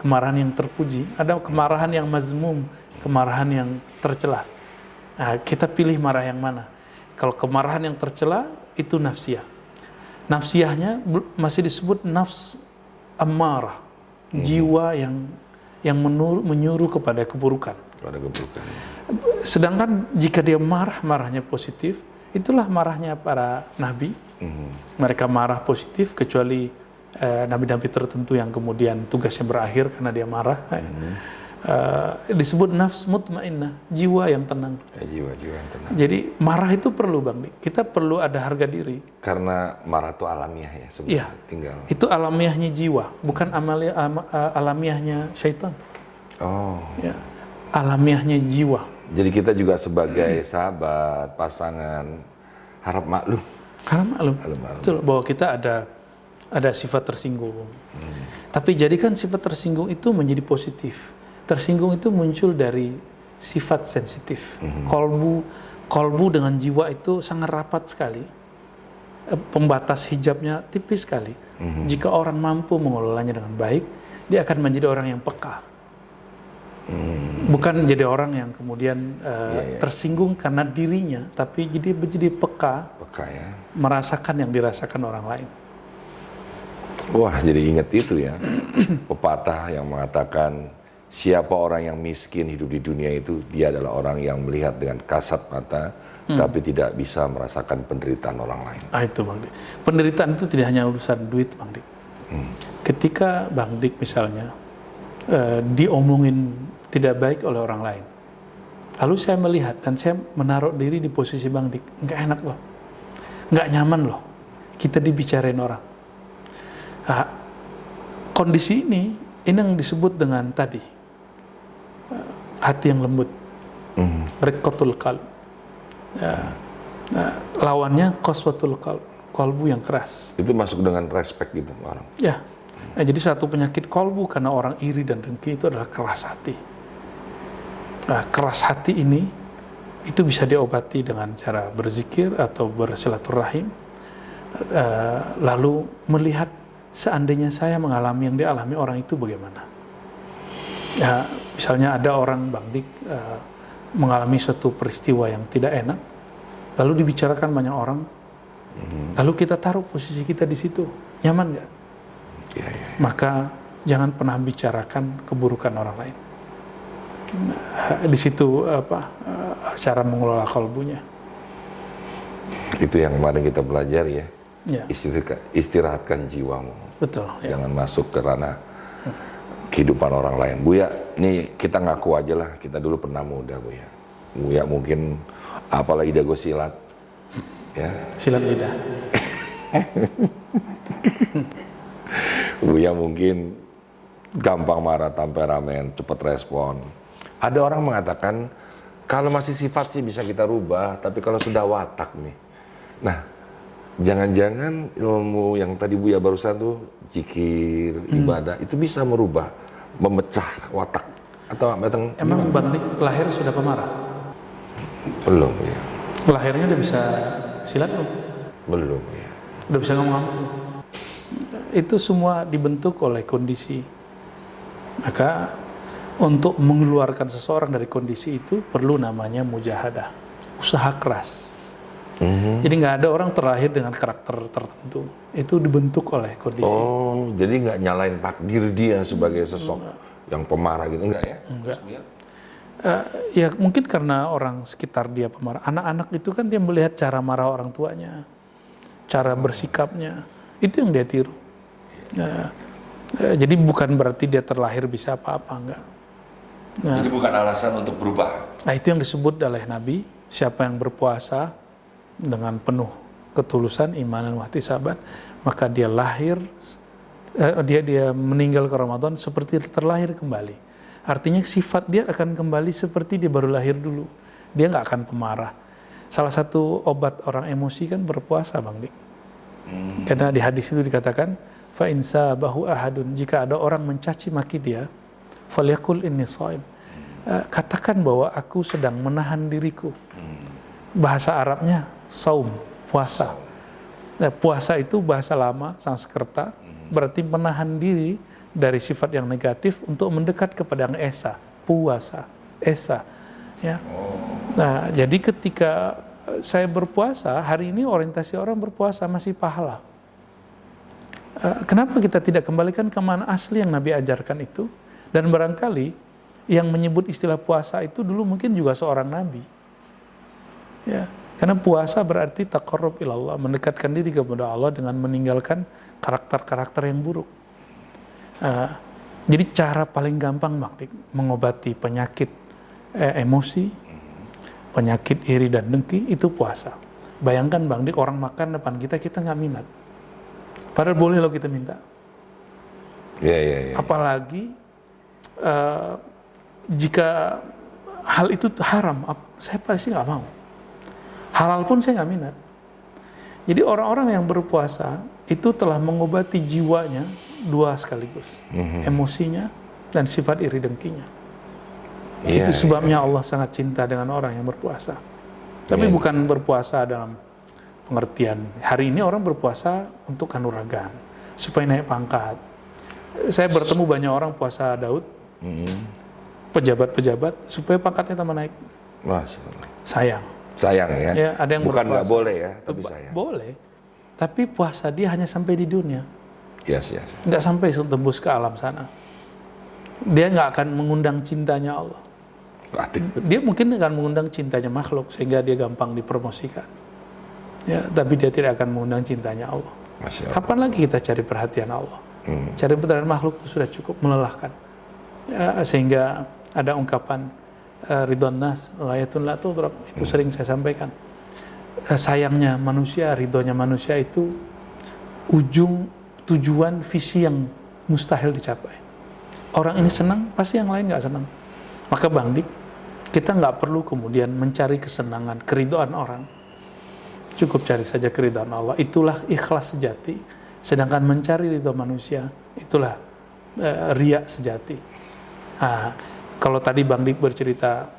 kemarahan yang terpuji. Ada kemarahan yang mazmum, kemarahan yang tercela. Nah, kita pilih marah yang mana? Kalau kemarahan yang tercela itu nafsiyah. Nafsiyahnya masih disebut nafs ammarah, jiwa yang menyuruh kepada keburukan. Sedangkan jika dia marahnya positif, itulah marahnya para nabi. Mereka marah positif, kecuali nabi-nabi tertentu yang kemudian tugasnya berakhir karena dia marah. Disebut nafs mutmainnah, jiwa yang tenang. Jiwa yang tenang. Jadi marah itu perlu, Bang. Kita perlu ada harga diri. Karena marah itu alamiah ya sebenarnya. Iya. Tinggal. Itu alamiahnya jiwa, bukan alamiahnya syaitan. Oh. Ya. Alamiahnya jiwa. Jadi kita juga sebagai sahabat, pasangan, harap maklum. Harap maklum. Betul, bahwa kita ada sifat tersinggung. Tapi jadikan sifat tersinggung itu menjadi positif. Tersinggung itu muncul dari sifat sensitif. Kolbu dengan jiwa itu sangat rapat sekali. Pembatas hijabnya tipis sekali. Jika orang mampu mengelolanya dengan baik, dia akan menjadi orang yang peka. Bukan jadi orang yang kemudian tersinggung karena dirinya, tapi jadi peka ya. Merasakan yang dirasakan orang lain. Wah, jadi ingat itu ya. Pepatah yang mengatakan, siapa orang yang miskin hidup di dunia itu, dia adalah orang yang melihat dengan kasat mata, tapi tidak bisa merasakan penderitaan orang lain. Itu Bang Dik. Penderitaan itu tidak hanya urusan duit, Bang Dik. Ketika Bang Dik misalnya diomongin tidak baik oleh orang lain, lalu saya melihat dan saya menaruh diri di posisi Bang Dik, nggak enak loh, nggak nyaman loh, kita dibicarain orang. Kondisi ini yang disebut dengan tadi hati yang lembut, riqqatul qalb. Lawannya qaswatul qalb, kalbu yang keras. Itu masuk dengan respect gitu orang. Ya. Jadi satu penyakit kalbu karena orang iri dan dengki itu adalah keras hati. Keras hati ini itu bisa diobati dengan cara berzikir atau bersilaturahim, lalu melihat seandainya saya mengalami yang dialami orang itu bagaimana. Ya, misalnya ada orang Bang Dik mengalami suatu peristiwa yang tidak enak, lalu dibicarakan banyak orang, lalu kita taruh posisi kita di situ, nyaman nggak? Ya. Maka jangan pernah bicarakan keburukan orang lain. Di situ cara mengelola kalbunya. Itu yang kemarin kita belajar ya. Ya. Istirahatkan jiwamu. Betul. Ya. Jangan masuk ke ranah kehidupan orang lain. Buya, nih kita ngaku aja lah, kita dulu pernah muda, Buya. Buya mungkin apalagi jago silat. Ya. Silat lidah. Buya mungkin gampang marah, temperamen, cepat respon. Ada orang mengatakan kalau masih sifat sih bisa kita rubah, tapi kalau sudah watak nih. Nah, jangan-jangan ilmu yang tadi Buya barusan tuh zikir, ibadah itu bisa merubah, memecah watak atau Emang Bang Dik lahir sudah pemarah? belum ya? Lahirnya udah bisa silat belum? Belum ya. Udah bisa ngomong? Itu semua dibentuk oleh kondisi. Maka untuk mengeluarkan seseorang dari kondisi itu perlu namanya mujahadah, usaha keras. Jadi nggak ada orang terlahir dengan karakter tertentu. Itu dibentuk oleh kondisi. Oh, jadi nggak nyalain takdir dia sebagai sosok yang pemarah gitu, enggak ya? Enggak. Ya mungkin karena orang sekitar dia pemarah. Anak-anak itu kan dia melihat cara marah orang tuanya, cara bersikapnya, itu yang dia tiru. Jadi bukan berarti dia terlahir bisa apa-apa, enggak. Jadi bukan alasan untuk berubah. Nah itu yang disebut oleh Nabi, siapa yang berpuasa dengan penuh ketulusan, iman dan ihtisaban, maka dia lahir, dia meninggal ke Ramadan seperti terlahir kembali. Artinya sifat dia akan kembali seperti dia baru lahir dulu. Dia nggak akan pemarah. Salah satu obat orang emosi kan berpuasa, Bang Dik. Karena di hadis itu dikatakan, fa insa bahu ahadun, jika ada orang mencaci maki dia, falyakul inni shaim. Katakan bahwa aku sedang menahan diriku. Bahasa Arabnya saum, puasa. Puasa itu bahasa lama Sanskerta, berarti menahan diri dari sifat yang negatif untuk mendekat kepada yang esa, puasa, esa. Ya. Nah, jadi ketika saya berpuasa, hari ini orientasi orang berpuasa masih pahala. Kenapa kita tidak kembalikan ke mana asli yang Nabi ajarkan itu? Dan barangkali yang menyebut istilah puasa itu dulu mungkin juga seorang Nabi. Ya, karena puasa berarti taqarrub ilallah, mendekatkan diri kepada Allah dengan meninggalkan karakter-karakter yang buruk. Jadi cara paling gampang Bang Dik mengobati penyakit emosi, penyakit iri dan dengki itu puasa. Bayangkan Bang Dik orang makan depan kita nggak minat. Padahal boleh loh kita minta. Ya. Apalagi jika hal itu haram, saya pasti nggak mau. Halal pun saya nggak minat. Jadi orang-orang yang berpuasa itu telah mengobati jiwanya dua sekaligus, emosinya dan sifat iri dengkinya. Itu sebabnya Allah sangat cinta dengan orang yang berpuasa. Tapi bukan berpuasa dalam pengertian hari ini orang berpuasa untuk kanuragan, supaya naik pangkat. Saya bertemu banyak orang puasa Daud, pejabat-pejabat, supaya pangkatnya tambah naik. Sayang ya. Ada yang bukan nggak berpuasa. boleh ya, tapi sayang. Boleh. Tapi puasa dia hanya sampai di dunia. Yes. Nggak sampai tembus ke alam sana. Dia nggak akan mengundang cintanya Allah. Dia mungkin akan mengundang cintanya makhluk sehingga dia gampang dipromosikan. Ya, tapi dia tidak akan mengundang cintanya Allah. Kapan lagi kita cari perhatian Allah? Cari perhatian makhluk itu sudah cukup melelahkan. Sehingga ada ungkapan ridwan nas ghayatun la tudrak, itu sering saya sampaikan. Sayangnya manusia, ridhonya manusia itu ujung tujuan visi yang mustahil dicapai. Orang ini senang, pasti yang lain nggak senang. Maka Bang Dik, kita nggak perlu kemudian mencari kesenangan, keridhaan orang. Cukup cari saja keridhaan Allah. Itulah ikhlas sejati. Sedangkan mencari ridho manusia, itulah riya sejati. Kalau tadi Bang Dik bercerita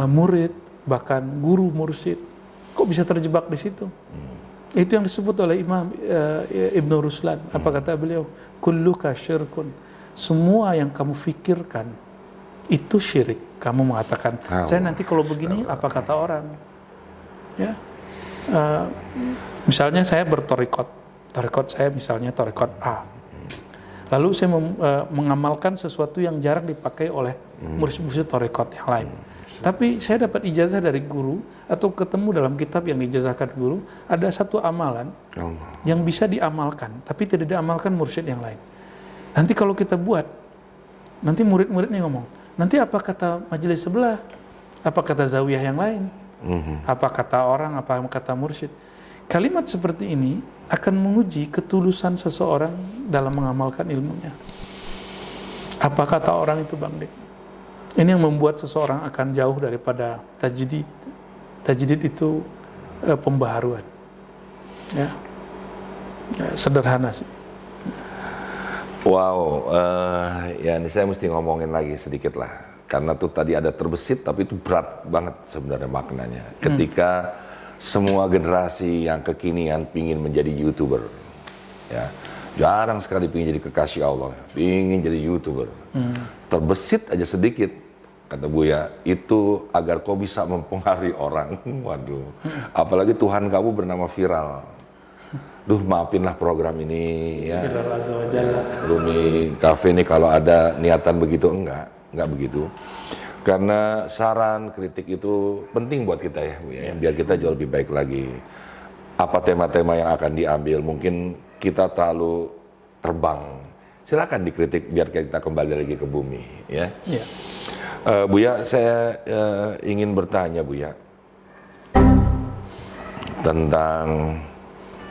murid, bahkan guru mursyid, kok bisa terjebak di situ? Itu yang disebut oleh Imam Ibn Ruslan. Apa kata beliau? Kulluka syirkun. Semua yang kamu pikirkan itu syirik. Kamu mengatakan, saya nanti kalau begini apa kata orang? Ya, misalnya saya bertorikot saya misalnya torikot A. Lalu saya mengamalkan sesuatu yang jarang dipakai oleh murid-murid torikot yang lain. Tapi saya dapat ijazah dari guru atau ketemu dalam kitab yang diijazahkan guru, ada satu amalan yang bisa diamalkan, tapi tidak diamalkan mursyid yang lain. Nanti kalau kita buat, nanti murid-muridnya ngomong, nanti apa kata majelis sebelah, apa kata zawiyah yang lain, apa kata orang, apa kata mursyid. Kalimat seperti ini akan menguji ketulusan seseorang dalam mengamalkan ilmunya. Apa kata orang itu, Bang Dik? Ini yang membuat seseorang akan jauh daripada tajdid. Tajdid itu pembaharuan. Ya, sederhana sih. Wow, ya ini saya mesti ngomongin lagi sedikit lah, karena tuh tadi ada terbesit, tapi itu berat banget sebenarnya maknanya. Ketika semua generasi yang kekinian pingin menjadi YouTuber, ya jarang sekali pingin jadi kekasih Allah, pingin jadi YouTuber. Terbesit aja sedikit, kata Buya, itu agar kau bisa mempengaruhi orang. Waduh, apalagi Tuhan kamu bernama viral. Duh, maaffinlah program ini ya. Rumi Cafe ini kalau ada niatan begitu, enggak begitu. Karena saran, kritik itu penting buat kita ya, Bu, ya, biar kita jauh lebih baik lagi. Apa tema-tema yang akan diambil, mungkin kita terlalu terbang. Silakan dikritik biar kita kembali lagi ke bumi, ya. Ya. Buya, saya ingin bertanya, Buya, tentang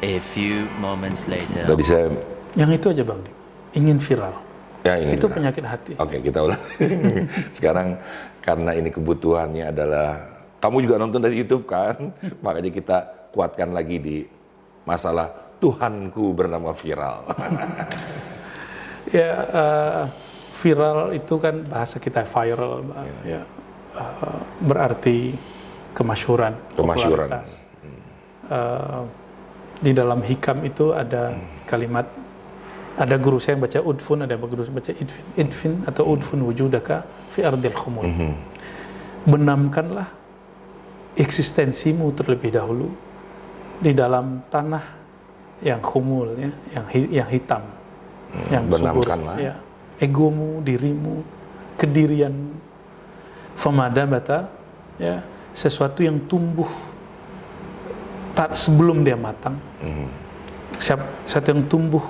A few moments later. tadi saya Yang itu aja, Bang Dik. Ingin viral. ya ingin Itu bilang. penyakit hati. Oke, kita ulang. Sekarang karena ini kebutuhannya adalah, kamu juga nonton dari YouTube kan, makanya kita kuatkan lagi di masalah Tuhanku bernama viral. Ya, viral itu kan bahasa kita viral, ya, berarti kemasyhuran, Kemasyhuran. popularitas. Di dalam hikam itu ada kalimat, ada guru saya yang baca udfun, ada guru saya baca idfin atau udfun wujudaka fi ardil khumul. Benamkanlah eksistensimu terlebih dahulu di dalam tanah yang khumul, ya, yang hitam, yang subur, benamkanlah. ya. Egomu, dirimu, kedirian, famadabata, ya, sesuatu yang tumbuh sebelum dia matang, sesuatu yang tumbuh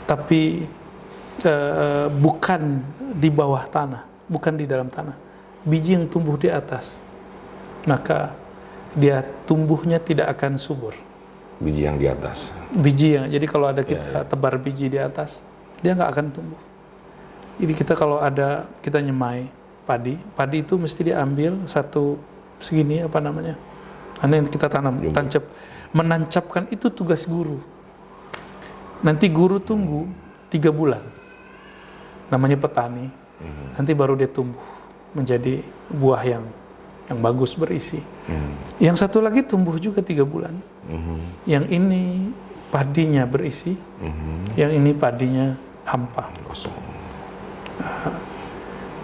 tapi bukan di bawah tanah, bukan di dalam tanah, biji yang tumbuh di atas, maka dia tumbuhnya tidak akan subur. Biji yang di atas. Biji yang, jadi kalau ada kita tebar biji di atas, dia nggak akan tumbuh. Jadi kita kalau ada, kita nyemai padi itu mesti diambil satu segini, apa namanya, karena yang kita tanam, menancapkan itu tugas guru. Nanti guru tunggu 3 bulan, namanya petani, nanti baru dia tumbuh menjadi buah yang bagus berisi. Yang satu lagi tumbuh juga 3 bulan, yang ini padinya berisi, yang ini padinya hampa. Kosong.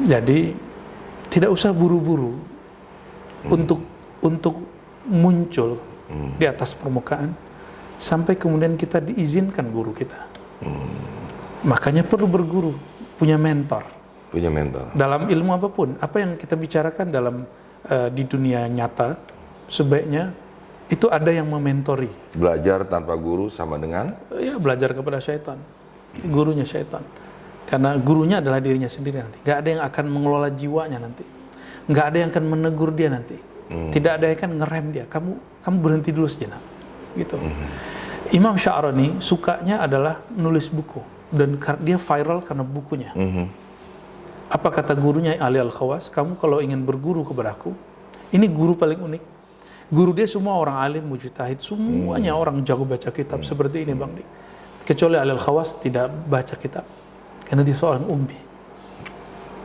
Jadi tidak usah buru-buru untuk muncul di atas permukaan sampai kemudian kita diizinkan guru kita. Makanya perlu berguru, punya mentor. Punya mentor. Dalam ilmu apapun, apa yang kita bicarakan dalam di dunia nyata, sebaiknya itu ada yang mementori. Belajar tanpa guru sama dengan Ya, belajar kepada syaitan, gurunya syaitan. Karena gurunya adalah dirinya sendiri nanti. Gak ada yang akan mengelola jiwanya nanti. Gak ada yang akan menegur dia nanti. Tidak ada yang akan ngerem dia. Kamu berhenti dulu sejenak. Gitu. Imam Sya'rani sukanya adalah nulis buku. Dan dia viral karena bukunya. Apa kata gurunya Ali Al-Khawas? Kamu kalau ingin berguru kepadaku, ini guru paling unik. Guru dia semua orang alim, mujtahid, semuanya orang jago baca kitab seperti ini, Bang Dik. Kecuali Ali Al-Khawas tidak baca kitab. Karena dia seorang ummi.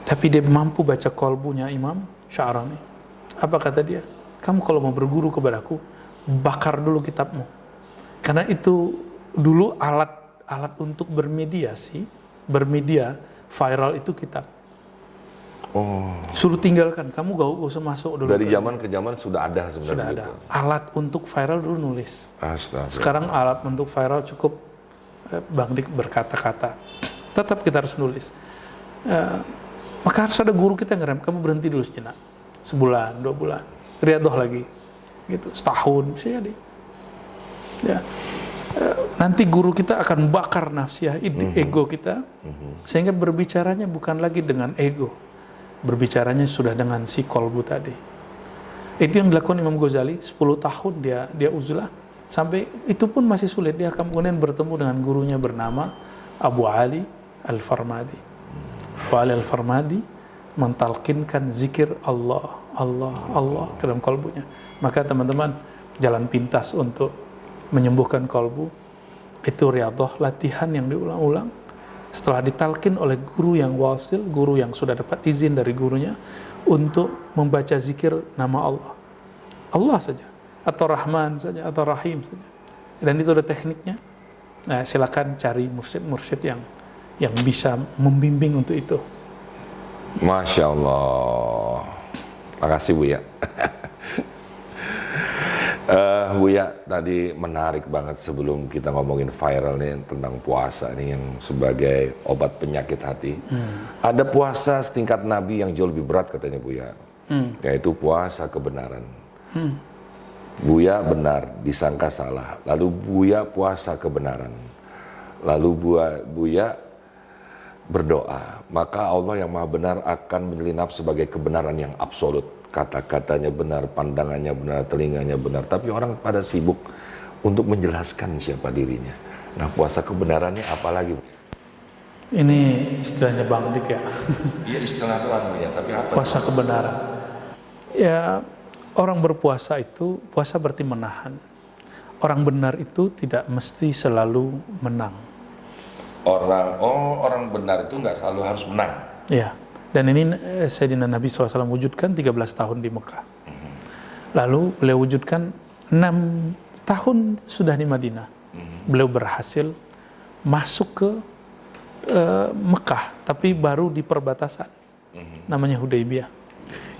Tapi dia mampu baca kolbunya Imam Sya'rani. Apa kata dia? Kamu kalau mau berguru kepadaku, bakar dulu kitabmu. Karena itu dulu alat untuk bermedia, viral itu kitab. Suruh tinggalkan, kamu gak usah masuk dulu. Dari zaman ke zaman sudah ada sebenarnya. Sudah ada. Gitu. Alat untuk viral dulu nulis. Astaga. Sekarang alat untuk viral cukup Bang Dik berkata-kata. Tetap kita harus nulis. Maka harus ada guru kita yang ngerem. Kamu berhenti dulu sejenak. Sebulan, 2 bulan. Riadoh lagi. Gitu. Setahun, bisa jadi. Ya. Nanti guru kita akan bakar nafsiyah, ego kita. Sehingga berbicaranya bukan lagi dengan ego. Berbicaranya sudah dengan si kolbu tadi. Itu yang dilakukan Imam Ghazali. 10 tahun dia uzlah. Sampai itu pun masih sulit. Dia kemudian bertemu dengan gurunya bernama Abu Ali Al-Farmadi. Abu Ali Al-Farmadi mentalkinkan zikir Allah, Allah, Allah ke dalam kalbunya. Maka teman-teman, jalan pintas untuk menyembuhkan kalbu itu riyadhah, latihan yang diulang-ulang. Setelah ditalkin oleh guru yang wasil, guru yang sudah dapat izin dari gurunya untuk membaca zikir nama Allah. Allah saja, atau Rahman saja, atau Rahim saja. Dan itu ada tekniknya. Nah, silakan cari mursyid-mursyid yang bisa membimbing untuk itu. Masya Allah. Makasih Buya. Buya, tadi menarik banget sebelum kita ngomongin viral nih tentang puasa nih yang sebagai obat penyakit hati. Ada puasa setingkat Nabi yang jauh lebih berat katanya Buya, yaitu puasa kebenaran. Buya benar, disangka salah. Lalu Buya puasa kebenaran. Lalu Buya berdoa, maka Allah yang Maha Benar akan menyelinap sebagai kebenaran yang absolut. Kata-katanya benar, pandangannya benar, telinganya benar. Tapi orang pada sibuk untuk menjelaskan siapa dirinya. Nah, puasa kebenarannya apalagi? Ini istilahnya Bang Dik ya. Iya, istilah doang ya, tapi apa? Puasa kebenaran. Ya, orang berpuasa itu, puasa berarti menahan. Orang benar itu tidak mesti selalu menang. Orang benar itu nggak selalu harus menang. Ya, dan ini Sayyidina Nabi SAW wujudkan 13 tahun di Mekah. Lalu beliau wujudkan 6 tahun sudah di Madinah. Beliau berhasil masuk ke Mekah, tapi baru di perbatasan. Namanya Hudaybiyah.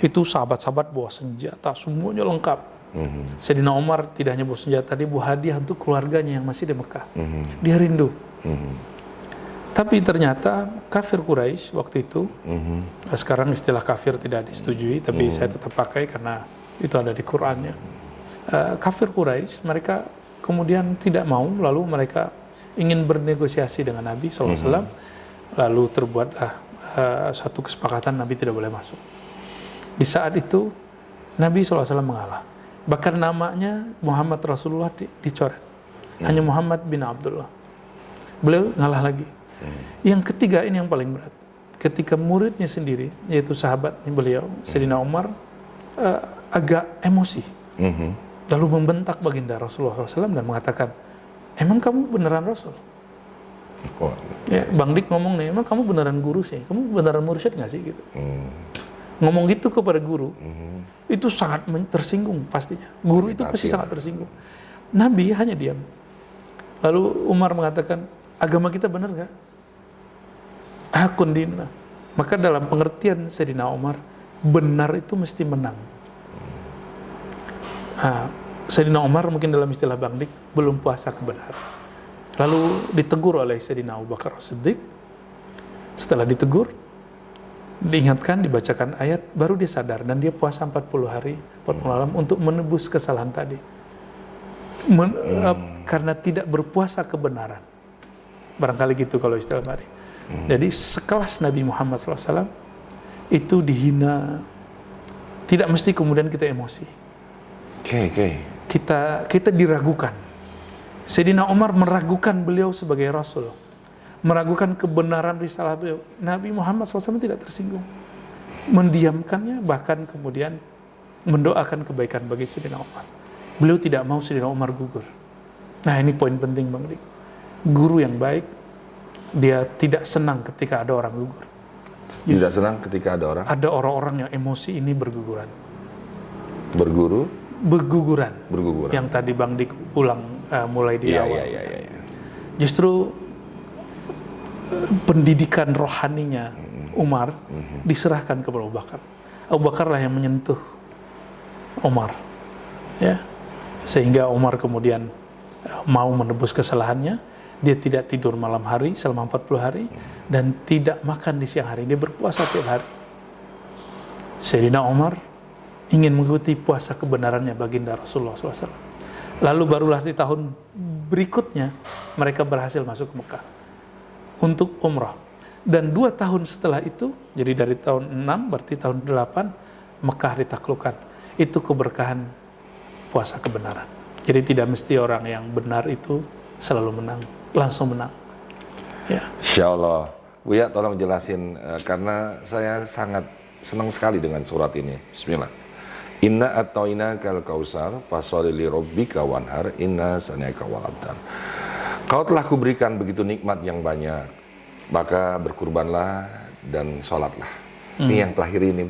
Itu sahabat-sahabat bawa senjata, semuanya lengkap. Sayyidina Umar tidak hanya bawa senjata, dia bawa hadiah untuk keluarganya yang masih di Mekah. Dia rindu. Tapi ternyata kafir Quraisy waktu itu, sekarang istilah kafir tidak disetujui, tapi saya tetap pakai karena itu ada di Qur'annya. Kafir Quraisy, mereka kemudian tidak mau, lalu mereka ingin bernegosiasi dengan Nabi SAW, lalu terbuatlah satu kesepakatan Nabi tidak boleh masuk. Di saat itu, Nabi SAW mengalah. Bahkan namanya Muhammad Rasulullah dicoret. Hanya Muhammad bin Abdullah. Beliau ngalah lagi. Yang ketiga ini yang paling berat. Ketika muridnya sendiri, yaitu sahabatnya beliau, Sayyidina Umar, agak emosi. Lalu membentak baginda Rasulullah SAW dan mengatakan, emang kamu beneran Rasul? Ya, Bang Dik ngomong nih, emang kamu beneran guru sih? Kamu beneran mursyid nggak sih? Gitu. Ngomong gitu kepada guru, itu sangat tersinggung pastinya. Guru itu pasti sangat tersinggung. Nabi hanya diam. Lalu Umar mengatakan, agama kita benar nggak? Hakun dinna. Maka dalam pengertian Sayyidina Umar, benar itu mesti menang. Sayyidina Umar mungkin dalam istilah Bang Dik belum puasa kebenaran. Lalu ditegur oleh Sayyidina Abu Bakar As-Siddiq. Setelah ditegur, diingatkan, dibacakan ayat, baru dia sadar dan dia puasa 40 hari 40 malam untuk menebus kesalahan tadi. Karena tidak berpuasa kebenaran. Barangkali gitu kalau istilah Mari. Jadi sekelas Nabi Muhammad SAW itu dihina, tidak mesti kemudian kita emosi. Kita diragukan. Sayyidina Umar meragukan beliau sebagai Rasul, meragukan kebenaran risalah beliau. Nabi Muhammad SAW tidak tersinggung, mendiamkannya, bahkan kemudian mendoakan kebaikan bagi Sayyidina Umar. Beliau tidak mau Sayyidina Umar gugur. Nah, ini poin penting Bang Dik. Guru yang baik, dia tidak senang ketika ada orang gugur. Tidak senang ketika ada orang? Ada orang-orang yang emosi ini berguguran. Berguguran. Yang tadi Bang Dik ulang mulai di awal. Iya. Justru pendidikan rohaninya Umar diserahkan kepada Abu Bakar. Abu Bakar lah yang menyentuh Umar. Ya. Sehingga Umar kemudian mau menebus kesalahannya. Dia tidak tidur malam hari selama 40 hari dan tidak makan di siang hari. Dia berpuasa tiap hari. Sayyidina Umar ingin mengikuti puasa kebenarannya baginda Rasulullah SAW. Lalu barulah di tahun berikutnya mereka berhasil masuk ke Mekah untuk umrah. Dan 2 tahun setelah itu, jadi dari tahun 6 berarti tahun 8 Mekah ditaklukkan. Itu keberkahan puasa kebenaran. Jadi tidak mesti orang yang benar itu selalu menang, langsung menang. Ya. Insya Allah. Buya tolong jelasin, karena saya sangat senang sekali dengan surat ini. Bismillah. Inna atoina kal kausar fasoli li rabbika wanhar inna sanaka wal abtar. Kau telah kuberikan begitu nikmat yang banyak, maka berkurbanlah dan sholatlah. Ini yang terakhir ini.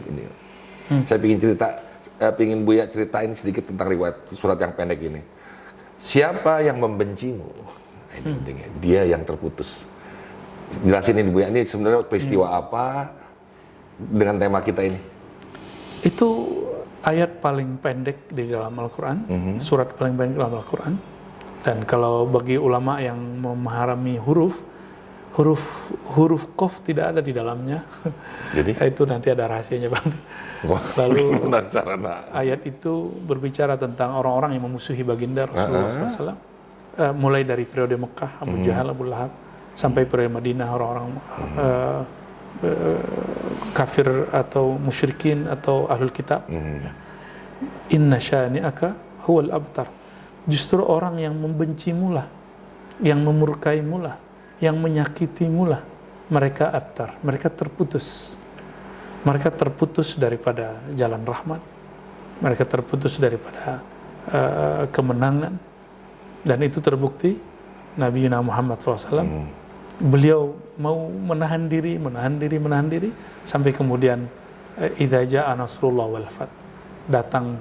Saya ingin Buya ceritain sedikit tentang riwayat surat yang pendek ini. Siapa yang membencimu? Nah, ini pentingnya. Dia yang terputus. Jelasin ini Buya, ini sebenarnya peristiwa apa dengan tema kita ini? Itu ayat paling pendek di dalam Al-Quran, surat paling pendek dalam Al-Quran. Dan kalau bagi ulama yang memahami huruf Qaf tidak ada di dalamnya. Jadi? Itu nanti ada rahasianya Bang. Lalu ayat itu berbicara tentang orang-orang yang memusuhi baginda Rasulullah SAW. Mulai dari periode Mekah, Abu Jahal, Abu Lahab, sampai periode Madinah, orang-orang kafir atau musyrikin atau ahlul kitab. Inna syani'aka huwal abtar. Justru orang yang membencimu lah, yang memurkaimu lah, yang menyakitimu lah, mereka abtar, mereka terputus. Mereka terputus daripada jalan rahmat. Mereka terputus daripada kemenangan. Dan itu terbukti Nabi Muhammad SAW. Beliau mau menahan diri, sampai kemudian idza jaa nasrullah wal fath, datang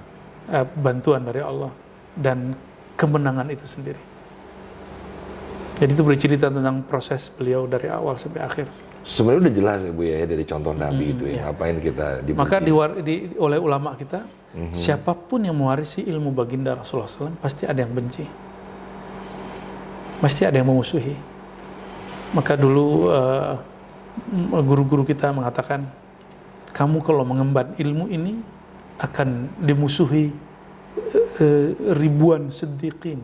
bantuan dari Allah dan kemenangan itu sendiri. Jadi itu bercerita tentang proses beliau dari awal sampai akhir. Sebenarnya udah jelas ya Bu ya, dari contoh Nabi itu ya, ngapain kita dibenci. Maka oleh ulama kita, siapapun yang mewarisi ilmu baginda Rasulullah SAW pasti ada yang benci, pasti ada yang memusuhi. Maka dulu guru-guru kita mengatakan, kamu kalau mengemban ilmu ini akan dimusuhi ribuan siddiqin,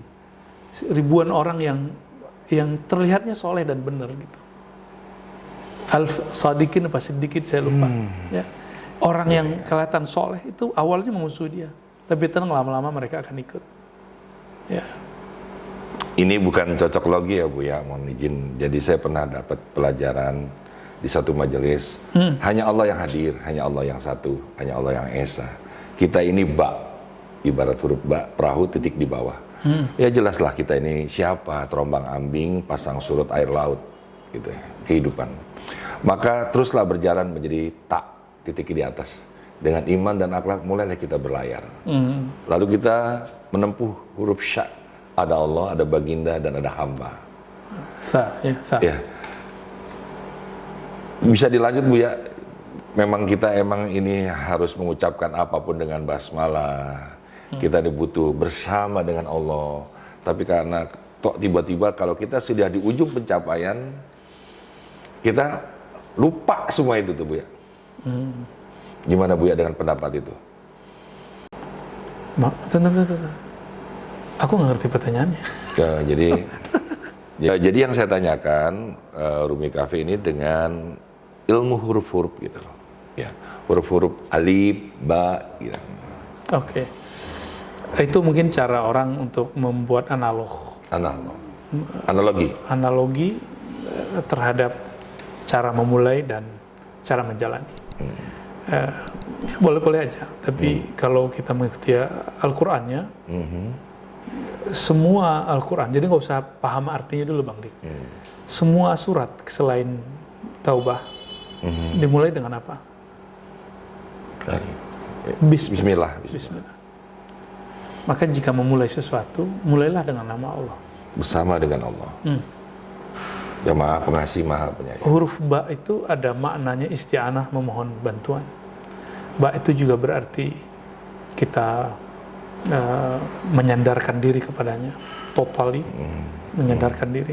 ribuan orang yang terlihatnya soleh dan benar gitu. Alf sadiqin apa siddiqin saya lupa. Ya. Orang yang kelihatan soleh itu awalnya memusuhi dia, tapi tenang lama-lama mereka akan ikut. Ya. Ini bukan cocok logi ya Bu ya, mohon izin. Jadi saya pernah dapat pelajaran di satu majelis. Hanya Allah yang hadir, hanya Allah yang satu, hanya Allah yang esa. Kita ini ibarat huruf ba, perahu titik di bawah. Ya jelaslah kita ini siapa, terombang ambing, pasang surut air laut, gitu ya, kehidupan. Maka teruslah berjalan menjadi tak, titik di atas. Dengan iman dan akhlak mulailah kita berlayar. Lalu kita menempuh huruf sya. Ada Allah, ada baginda, dan ada hamba. Sa. Ya. Bisa dilanjut Bu ya. Memang kita ini harus mengucapkan apapun dengan basmalah. Kita dibutuh bersama dengan Allah. Tapi karena tiba-tiba kalau kita sudah di ujung pencapaian, kita lupa semua itu tuh Bu ya. Gimana Bu ya dengan pendapat itu? Tentu. Aku nggak ngerti pertanyaannya. Ya, jadi yang saya tanyakan Rumi Cafe ini dengan ilmu huruf-huruf gitu loh. Ya, huruf-huruf alif, ba gitu. Oke. Itu mungkin cara orang untuk membuat analogi terhadap cara memulai dan cara menjalani. Boleh-boleh aja, tapi kalau kita mengikuti Al-Qur'annya, semua Al-Quran, jadi nggak usah paham artinya dulu Bang Dik. Semua surat selain Taubah dimulai dengan apa? Bismillah. Maka jika memulai sesuatu, mulailah dengan nama Allah. Bersama dengan Allah. Ya Maha Pengasih, Maha Penyayang. Huruf ba itu ada maknanya isti'anah, memohon bantuan. Ba itu juga berarti kita menyandarkan diri kepadanya, totally menyandarkan diri.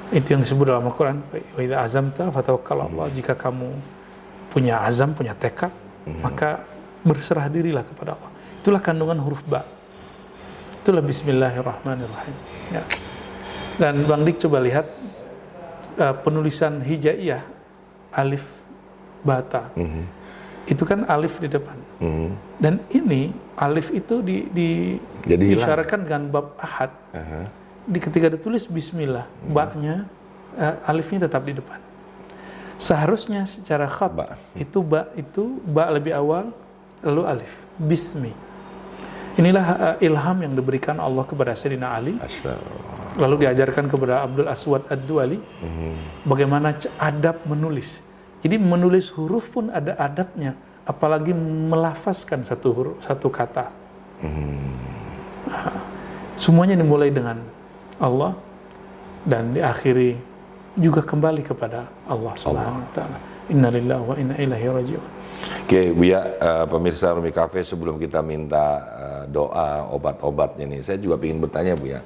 Itu yang disebut dalam Al-Quran, wa idza azamta fatawakkal 'ala Allah. Jika kamu punya azam, punya tekad, maka berserah dirilah kepada Allah. Itulah kandungan huruf ba. Itulah Bismillahirrahmanirrahim. Ya. Dan Bang Dik coba lihat penulisan hijaiyah alif bata. Itu kan alif di depan. Dan ini alif itu disyaratkan dengan bab ahad. Ketika ditulis bismillah, ba-nya alifnya tetap di depan. Seharusnya secara khat itu ba lebih awal lalu alif. Bismi. Inilah ilham yang diberikan Allah kepada Sayyidina Ali. Lalu diajarkan kepada Abdul Aswad Ad-Duali bagaimana adab menulis. Jadi menulis huruf pun ada adabnya, apalagi melafazkan satu kata. Semuanya dimulai dengan Allah dan diakhiri juga kembali kepada Allah Subhanahu wa taala. Innalillahi wa inna ilaihi raji'un. Oke, Buya, pemirsa Rumi Cafe, sebelum kita minta doa obat-obatnya nih, saya juga ingin bertanya, Buya.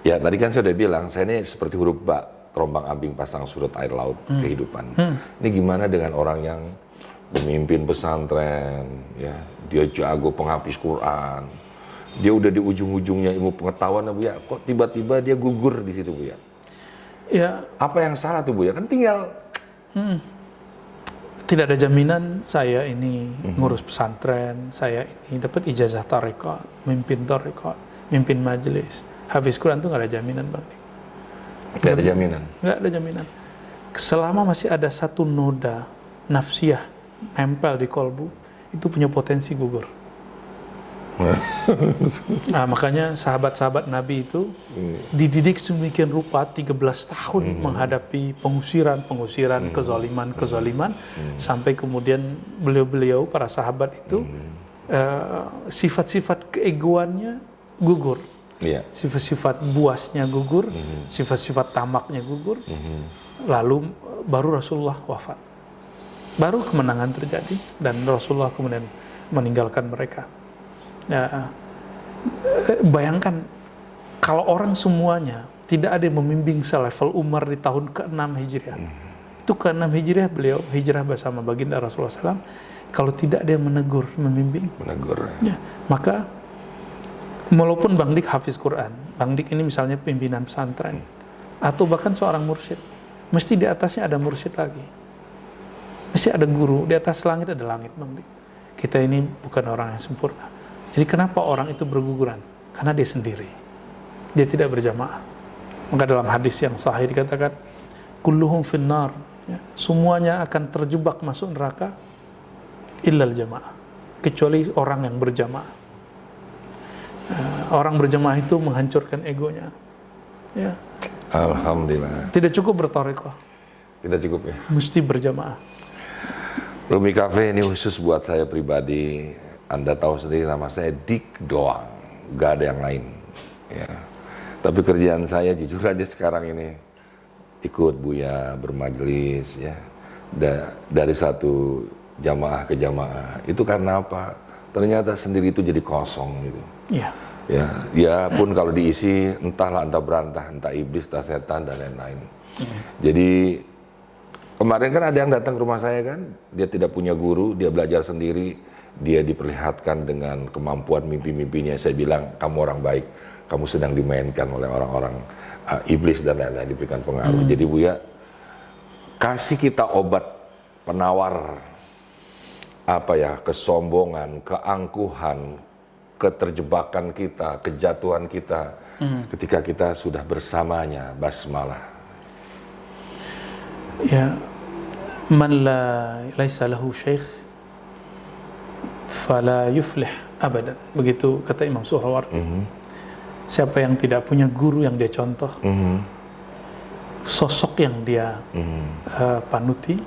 Ya, tadi kan saya udah bilang, saya ini seperti huruf ba, terombang ambing pasang surut air laut kehidupan. Ini gimana dengan orang yang memimpin pesantren, ya, dia jago penghafis Quran, dia udah di ujung-ujungnya ilmu pengetahuan, Buya, kok tiba-tiba dia gugur di situ, Buya? Ya, apa yang salah tuh, Buya? Kan tinggal tidak ada jaminan saya ini ngurus pesantren, saya ini dapat ijazah tarekat, mimpin tarekat, mimpin majelis, hafiz Quran, itu nggak ada jaminan, Bang. Nggak ada jaminan. Nggak ada jaminan. Selama masih ada satu noda nafsiyah nempel di kolbu, itu punya potensi gugur. Nah, makanya sahabat-sahabat Nabi itu dididik sedemikian rupa 13 tahun menghadapi pengusiran, kezaliman, sampai kemudian beliau-beliau para sahabat itu sifat-sifat keegoannya gugur, sifat-sifat buasnya gugur, sifat-sifat tamaknya gugur, lalu baru Rasulullah wafat, baru kemenangan terjadi dan Rasulullah kemudian meninggalkan mereka. Ya, bayangkan kalau orang semuanya tidak ada yang membimbing selevel Umar di tahun ke-6 Hijriah. Itu ke-6 Hijriah beliau hijrah bersama baginda Rasulullah SAW. Kalau tidak ada yang menegur, membimbing, ya, maka walaupun Bang Dik hafiz Quran, Bang Dik ini misalnya pimpinan pesantren atau bahkan seorang mursyid, mesti di atasnya ada mursyid lagi, mesti ada guru, di atas langit ada langit, Bang Dik. Kita ini bukan orang yang sempurna. Jadi kenapa orang itu berguguran? Karena dia sendiri. Dia tidak berjamaah. Maka dalam hadis yang sahih dikatakan, kulluhum finnar, ya, semuanya akan terjebak masuk neraka illal jamaah, kecuali orang yang berjamaah. Orang berjamaah itu menghancurkan egonya. Ya. Alhamdulillah. Tidak cukup bertarekat. Tidak cukup, ya. Mesti berjamaah. Rumi Cafe ini khusus buat saya pribadi. Anda tahu sendiri nama saya Dik doang, gak ada yang lain. Ya. Tapi kerjaan saya jujur aja sekarang ini ikut Buya bermajelis, ya, dari satu jamaah ke jamaah. Itu karena apa? Ternyata sendiri itu jadi kosong gitu. Iya. Ya pun kalau diisi entahlah entah berantah, entah iblis, entah setan dan lain-lain. Jadi kemarin kan ada yang datang ke rumah saya kan, dia tidak punya guru, dia belajar sendiri. Dia diperlihatkan dengan kemampuan mimpi-mimpinya. Saya bilang, kamu orang baik, kamu sedang dimainkan oleh orang-orang iblis dan lain-lain, diberikan pengaruh. Jadi Buya, kasih kita obat penawar kesombongan, keangkuhan, keterjebakan kita, kejatuhan kita ketika kita sudah bersamanya basmalah. Ya, man laisa lahu syekh fala yuflih abadan, begitu kata Imam Suhrawardi. Siapa yang tidak punya guru yang dia contoh, sosok yang dia panuti,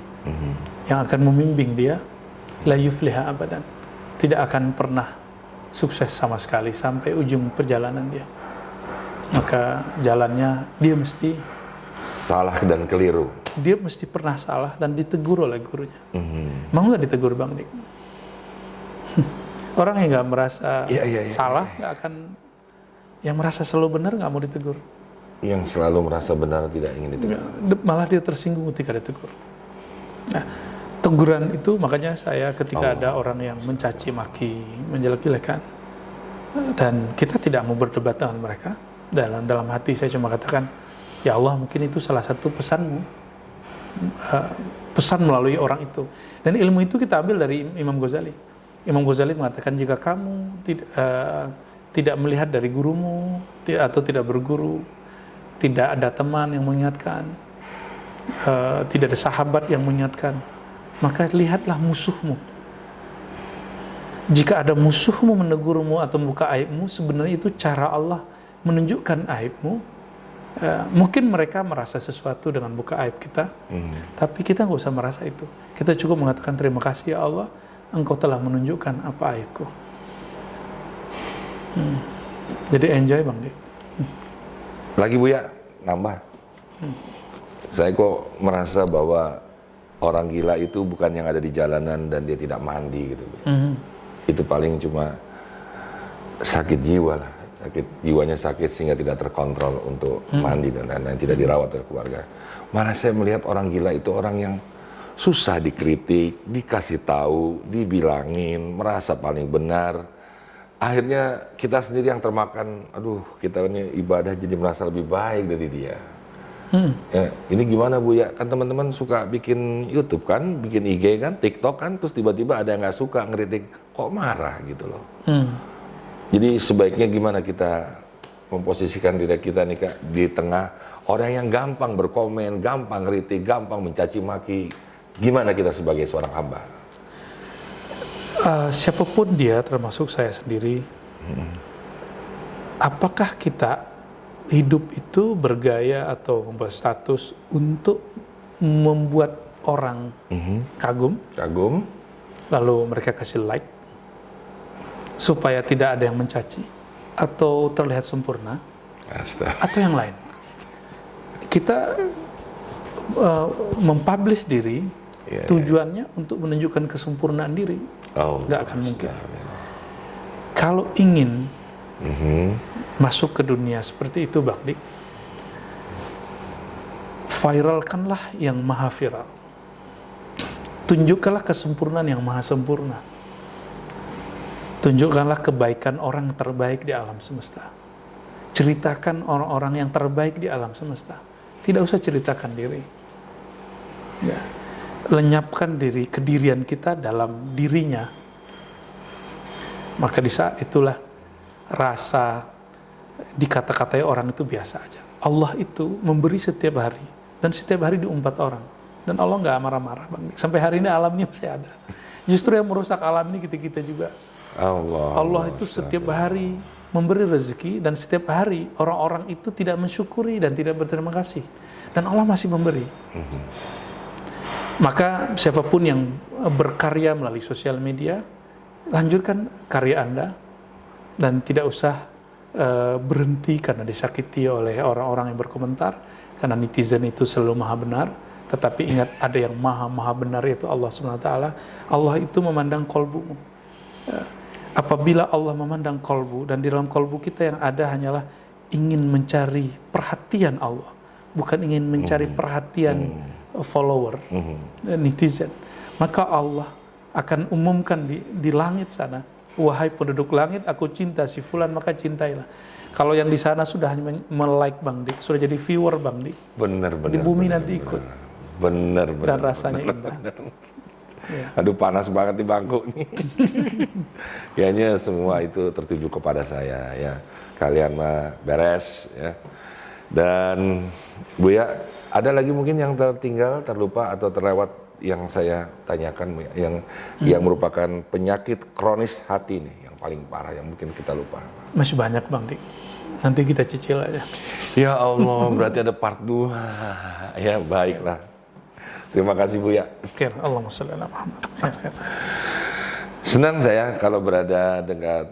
yang akan membimbing dia, la yuflih abadan, tidak akan pernah sukses sama sekali sampai ujung perjalanan dia. Maka jalannya dia mesti salah dan keliru. Dia mesti pernah salah dan ditegur oleh gurunya. Mau nggak ditegur, Bang Dik? Orang yang nggak merasa salah nggak akan, yang merasa selalu benar nggak mau ditegur. Yang selalu merasa benar tidak ingin ditegur. Malah dia tersinggung ketika ditegur. Nah, teguran itu makanya saya ketika ada orang yang mencaci maki, menjelek-jelekan, dan kita tidak mau berdebat dengan mereka, dalam hati saya cuma katakan, ya Allah, mungkin itu salah satu pesanmu, pesan melalui orang itu. Dan ilmu itu kita ambil dari Imam Ghazali. Imam Ghazali mengatakan, jika kamu tidak melihat dari gurumu atau tidak berguru, tidak ada teman yang mengingatkan, tidak ada sahabat yang mengingatkan, maka lihatlah musuhmu. Jika ada musuhmu menegurmu atau membuka aibmu, sebenarnya itu cara Allah menunjukkan aibmu. Mungkin mereka merasa sesuatu dengan buka aib kita, tapi kita nggak usah merasa itu. Kita cukup mengatakan terima kasih ya Allah, Engkau telah menunjukkan apa aibku. Jadi enjoy Bang Dik. Lagi Buya, nambah. Saya kok merasa bahwa orang gila itu bukan yang ada di jalanan dan dia tidak mandi gitu. Itu paling cuma sakit jiwa lah. Jiwanya sakit sehingga tidak terkontrol untuk mandi dan lain-lain, tidak dirawat oleh keluarga. Malah saya melihat orang gila itu orang yang susah dikritik, dikasih tahu, dibilangin, merasa paling benar. Akhirnya kita sendiri yang termakan, aduh kita ini ibadah jadi merasa lebih baik dari dia. Ya, ini gimana Bu ya? Kan teman-teman suka bikin YouTube kan, bikin IG kan, TikTok kan, terus tiba-tiba ada yang nggak suka ngeritik, kok marah gitu loh. Jadi sebaiknya gimana kita memposisikan diri kita nih Kak di tengah orang yang gampang berkomen, gampang ngeritik, gampang mencaci maki. Gimana kita sebagai seorang hamba? Siapapun dia, termasuk saya sendiri, apakah kita hidup itu bergaya atau membuat status untuk membuat orang kagum, lalu mereka kasih like, supaya tidak ada yang mencaci, atau terlihat sempurna, atau yang lain? Kita mempublish diri, tujuannya untuk menunjukkan kesempurnaan diri. Nggak akan mungkin. Kalau ingin masuk ke dunia seperti itu Bang Dik, viralkanlah yang maha viral, tunjukkanlah kesempurnaan yang maha sempurna, tunjukkanlah kebaikan orang terbaik di alam semesta, ceritakan orang-orang yang terbaik di alam semesta, tidak usah ceritakan diri ya. Lenyapkan diri, kedirian kita dalam dirinya, maka di saat itulah rasa dikata-katai orang itu biasa aja. Allah itu memberi setiap hari, dan setiap hari diumpat orang, dan Allah nggak marah-marah Bang. Sampai hari ini alamnya masih ada. Justru yang merusak alam ini kita juga. Allah itu setiap hari memberi rezeki, dan setiap hari orang-orang itu tidak mensyukuri dan tidak berterima kasih, dan Allah masih memberi. Maka siapapun yang berkarya melalui sosial media, lanjutkan karya Anda, dan tidak usah berhenti karena disakiti oleh orang-orang yang berkomentar, karena netizen itu selalu maha benar. Tetapi ingat, ada yang maha benar, yaitu Allah SWT. Allah itu memandang kolbumu. Apabila Allah memandang kolbu, dan di dalam kolbu kita yang ada hanyalah ingin mencari perhatian Allah, bukan ingin mencari perhatian follower, netizen, maka Allah akan umumkan di langit sana, wahai penduduk langit, aku cinta si fulan, maka cintailah. Kalau yang di sana sudah melike Bang Dik, sudah jadi viewer Bang Dik, benar, di bumi nanti ikut. Benar. Dan rasanya indah. Ya. Aduh panas banget di bangku nih. Kayaknya semua itu tertuju kepada saya ya. Kalian mah beres ya. Dan Buya, ada lagi mungkin yang tertinggal, terlupa atau terlewat yang saya tanyakan, yang merupakan penyakit kronis hati nih, yang paling parah yang mungkin kita lupa. Masih banyak Bang Dik. Nanti kita cicil aja. Ya Allah, berarti ada part 2. Ya baiklah. Terima kasih Buya. Allahumma sholli ala Muhammad. Senang saya kalau berada dengan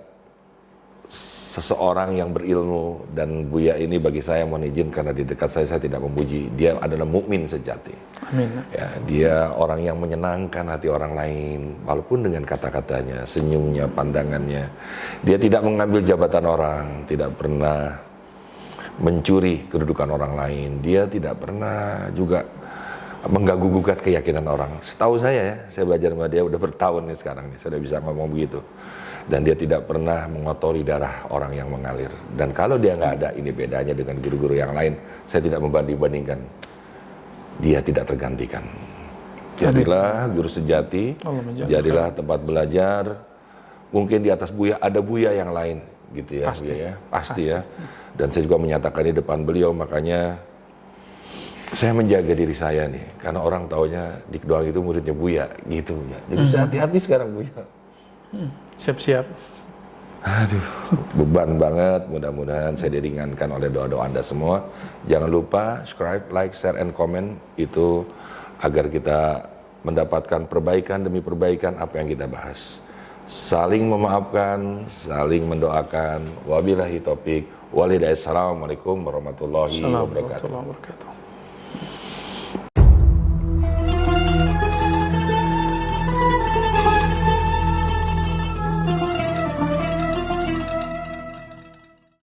seseorang yang berilmu, dan Buya ini bagi saya, mohon izin karena di dekat saya tidak memuji, dia adalah mukmin sejati. Amin. Ya, dia orang yang menyenangkan hati orang lain, walaupun dengan kata-katanya, senyumnya, pandangannya. Dia tidak mengambil jabatan orang, tidak pernah mencuri kedudukan orang lain, dia tidak pernah juga mengganggu-gugat keyakinan orang. Setahu saya ya, saya belajar sama dia udah bertahun nih sekarang nih, sudah bisa ngomong begitu. Dan dia tidak pernah mengotori darah orang yang mengalir. Dan kalau dia nggak ada, ini bedanya dengan guru-guru yang lain. Saya tidak membanding-bandingkan. Dia tidak tergantikan. Jadilah guru sejati, jadilah tempat belajar. Mungkin di atas Buya ada Buya yang lain, gitu ya. Pasti ya. Dan saya juga menyatakan di depan beliau, makanya Saya menjaga diri saya nih, karena orang taunya Dik Doang itu muridnya Buya, gitu ya. Jadi saya hati-hati sekarang Buya. Siap-siap. Aduh, beban banget. Mudah-mudahan saya diringankan oleh doa-doa Anda semua. Jangan lupa subscribe, like, share, and comment itu agar kita mendapatkan perbaikan demi perbaikan apa yang kita bahas. Saling memaafkan, saling mendoakan. Wabillahi taufik. Walhidayah. Assalamualaikum warahmatullahi wabarakatuh. Assalamualaikum warahmatullahi wabarakatuh.